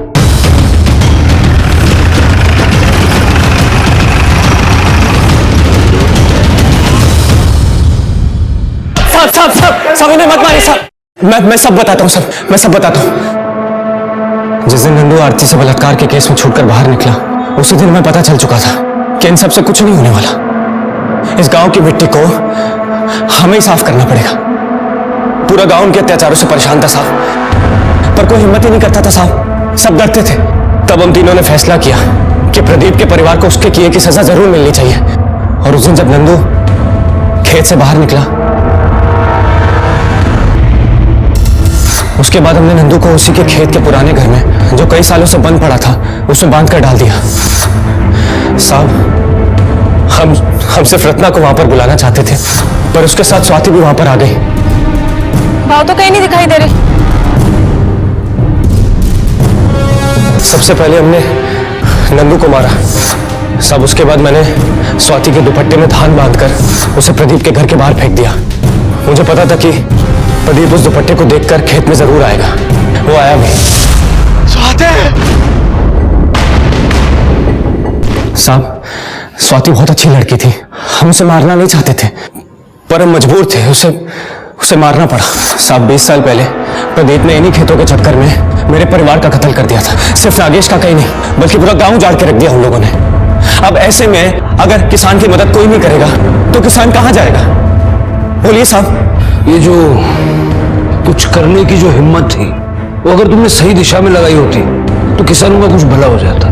सब इन्हें मत मारिए साहब। मैं सब बताता हूँ सर, मैं सब बताता हूँ। जिस दिन नंदू आरती से बलात्कार के केस में छूटकर बाहर निकला, उसी दिन हमें पता चल चुका था कि इन सब से कुछ नहीं होने वाला। इस गांव की मिट्टी को हमें ही साफ करना पड़ेगा। पूरा गांव उनके अत्याचारों से परेशान था साहब, पर कोई हिम्मत ही नहीं करता था साहब, सब डरते थे। तब हम तीनों ने फैसला किया कि प्रदीप के परिवार को उसके किए की सजा जरूर मिलनी चाहिए। और उस दिन जब नंदू खेत से बाहर निकला, उसके बाद हमने नंदू को उसी के खेत के पुराने घर में, जो कई सालों से बंद पड़ा था, उसमें बांध कर डाल दिया। साहब, हम सिर्फ रत्ना को वहां पर बुलाना चाहते थे, पर उसके साथ स्वाति भी वहां पर आ गई। भाव तो कहीं नहीं दिखाई दे रहे। सबसे पहले हमने नंदू को मारा साहब, उसके बाद मैंने स्वाति के दुपट्टे में धान बांधकर उसे प्रदीप के घर के बाहर फेंक दिया। मुझे पता था कि प्रदीप उस दुपट्टे को देखकर खेत में जरूर आएगा। वो आया भी। साहब, स्वाति बहुत अच्छी लड़की थी, हम उसे मारना नहीं चाहते थे, पर हम मजबूर थे, उसे मारना पड़ा। साहब, 20 साल पहले प्रदीप ने इन्हीं खेतों के चक्कर में मेरे परिवार का कत्ल कर दिया था। सिर्फ नागेश का कहीं नहीं, बल्कि पूरा गांव उजाड़ के रख दिया हम लोगों ने। अब ऐसे में अगर किसान की मदद कोई नहीं करेगा तो किसान कहां जाएगा? बोलिए साहब। ये जो कुछ करने की जो हिम्मत थी, वो अगर तुमने सही दिशा में लगाई होती तो किसानों का कुछ भला हो जाता।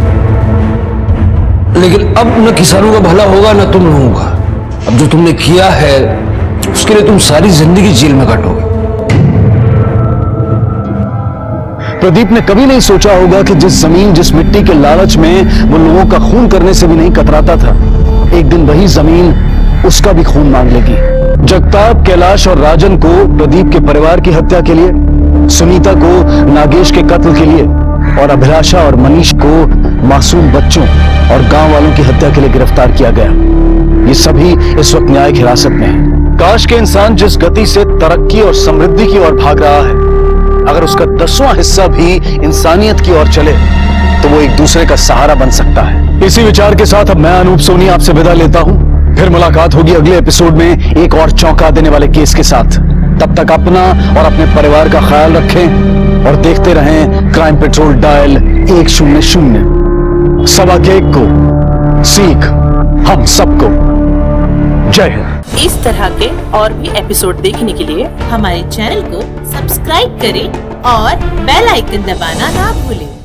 लेकिन अब न किसानों का भला होगा न तुम लोगों का। अब जो तुमने किया है उसके लिए तुम सारी जिंदगी जेल में काटोगे। प्रदीप ने कभी नहीं सोचा होगा कि जिस जमीन, जिस मिट्टी के लालच में वो लोगों का खून करने से भी नहीं कतराता था, एक दिन वही जमीन उसका भी खून मांग लेगी। जगताप, कैलाश और राजन को प्रदीप के परिवार की हत्या के लिए, सुनीता को नागेश के कत्ल के लिए और अभिलाषा और मनीष को मासूम बच्चों और गांव वालों की हत्या के लिए गिरफ्तार किया गया। ये सभी इस वक्त न्यायिक हिरासत में हैं। काश के इंसान जिस गति से तरक्की और समृद्धि की ओर भाग रहा है, अगर उसका 10वां हिस्सा भी इंसानियत की ओर चले तो वो एक दूसरे का सहारा बन सकता है। इसी विचार के साथ अब मैं अनूप सोनी आपसे विदा लेता हूं। फिर मुलाकात होगी अगले एपिसोड में एक और चौंका देने वाले केस के साथ। तब तक अपना और अपने परिवार का ख्याल रखें और देखते रहें क्राइम पेट्रोल डायल 100। सवा के एक को सीख हम सबको। जय हिंद। इस तरह के और भी एपिसोड देखने के लिए हमारे चैनल को सब्सक्राइब करें और बेल आइकन दबाना ना भूलें।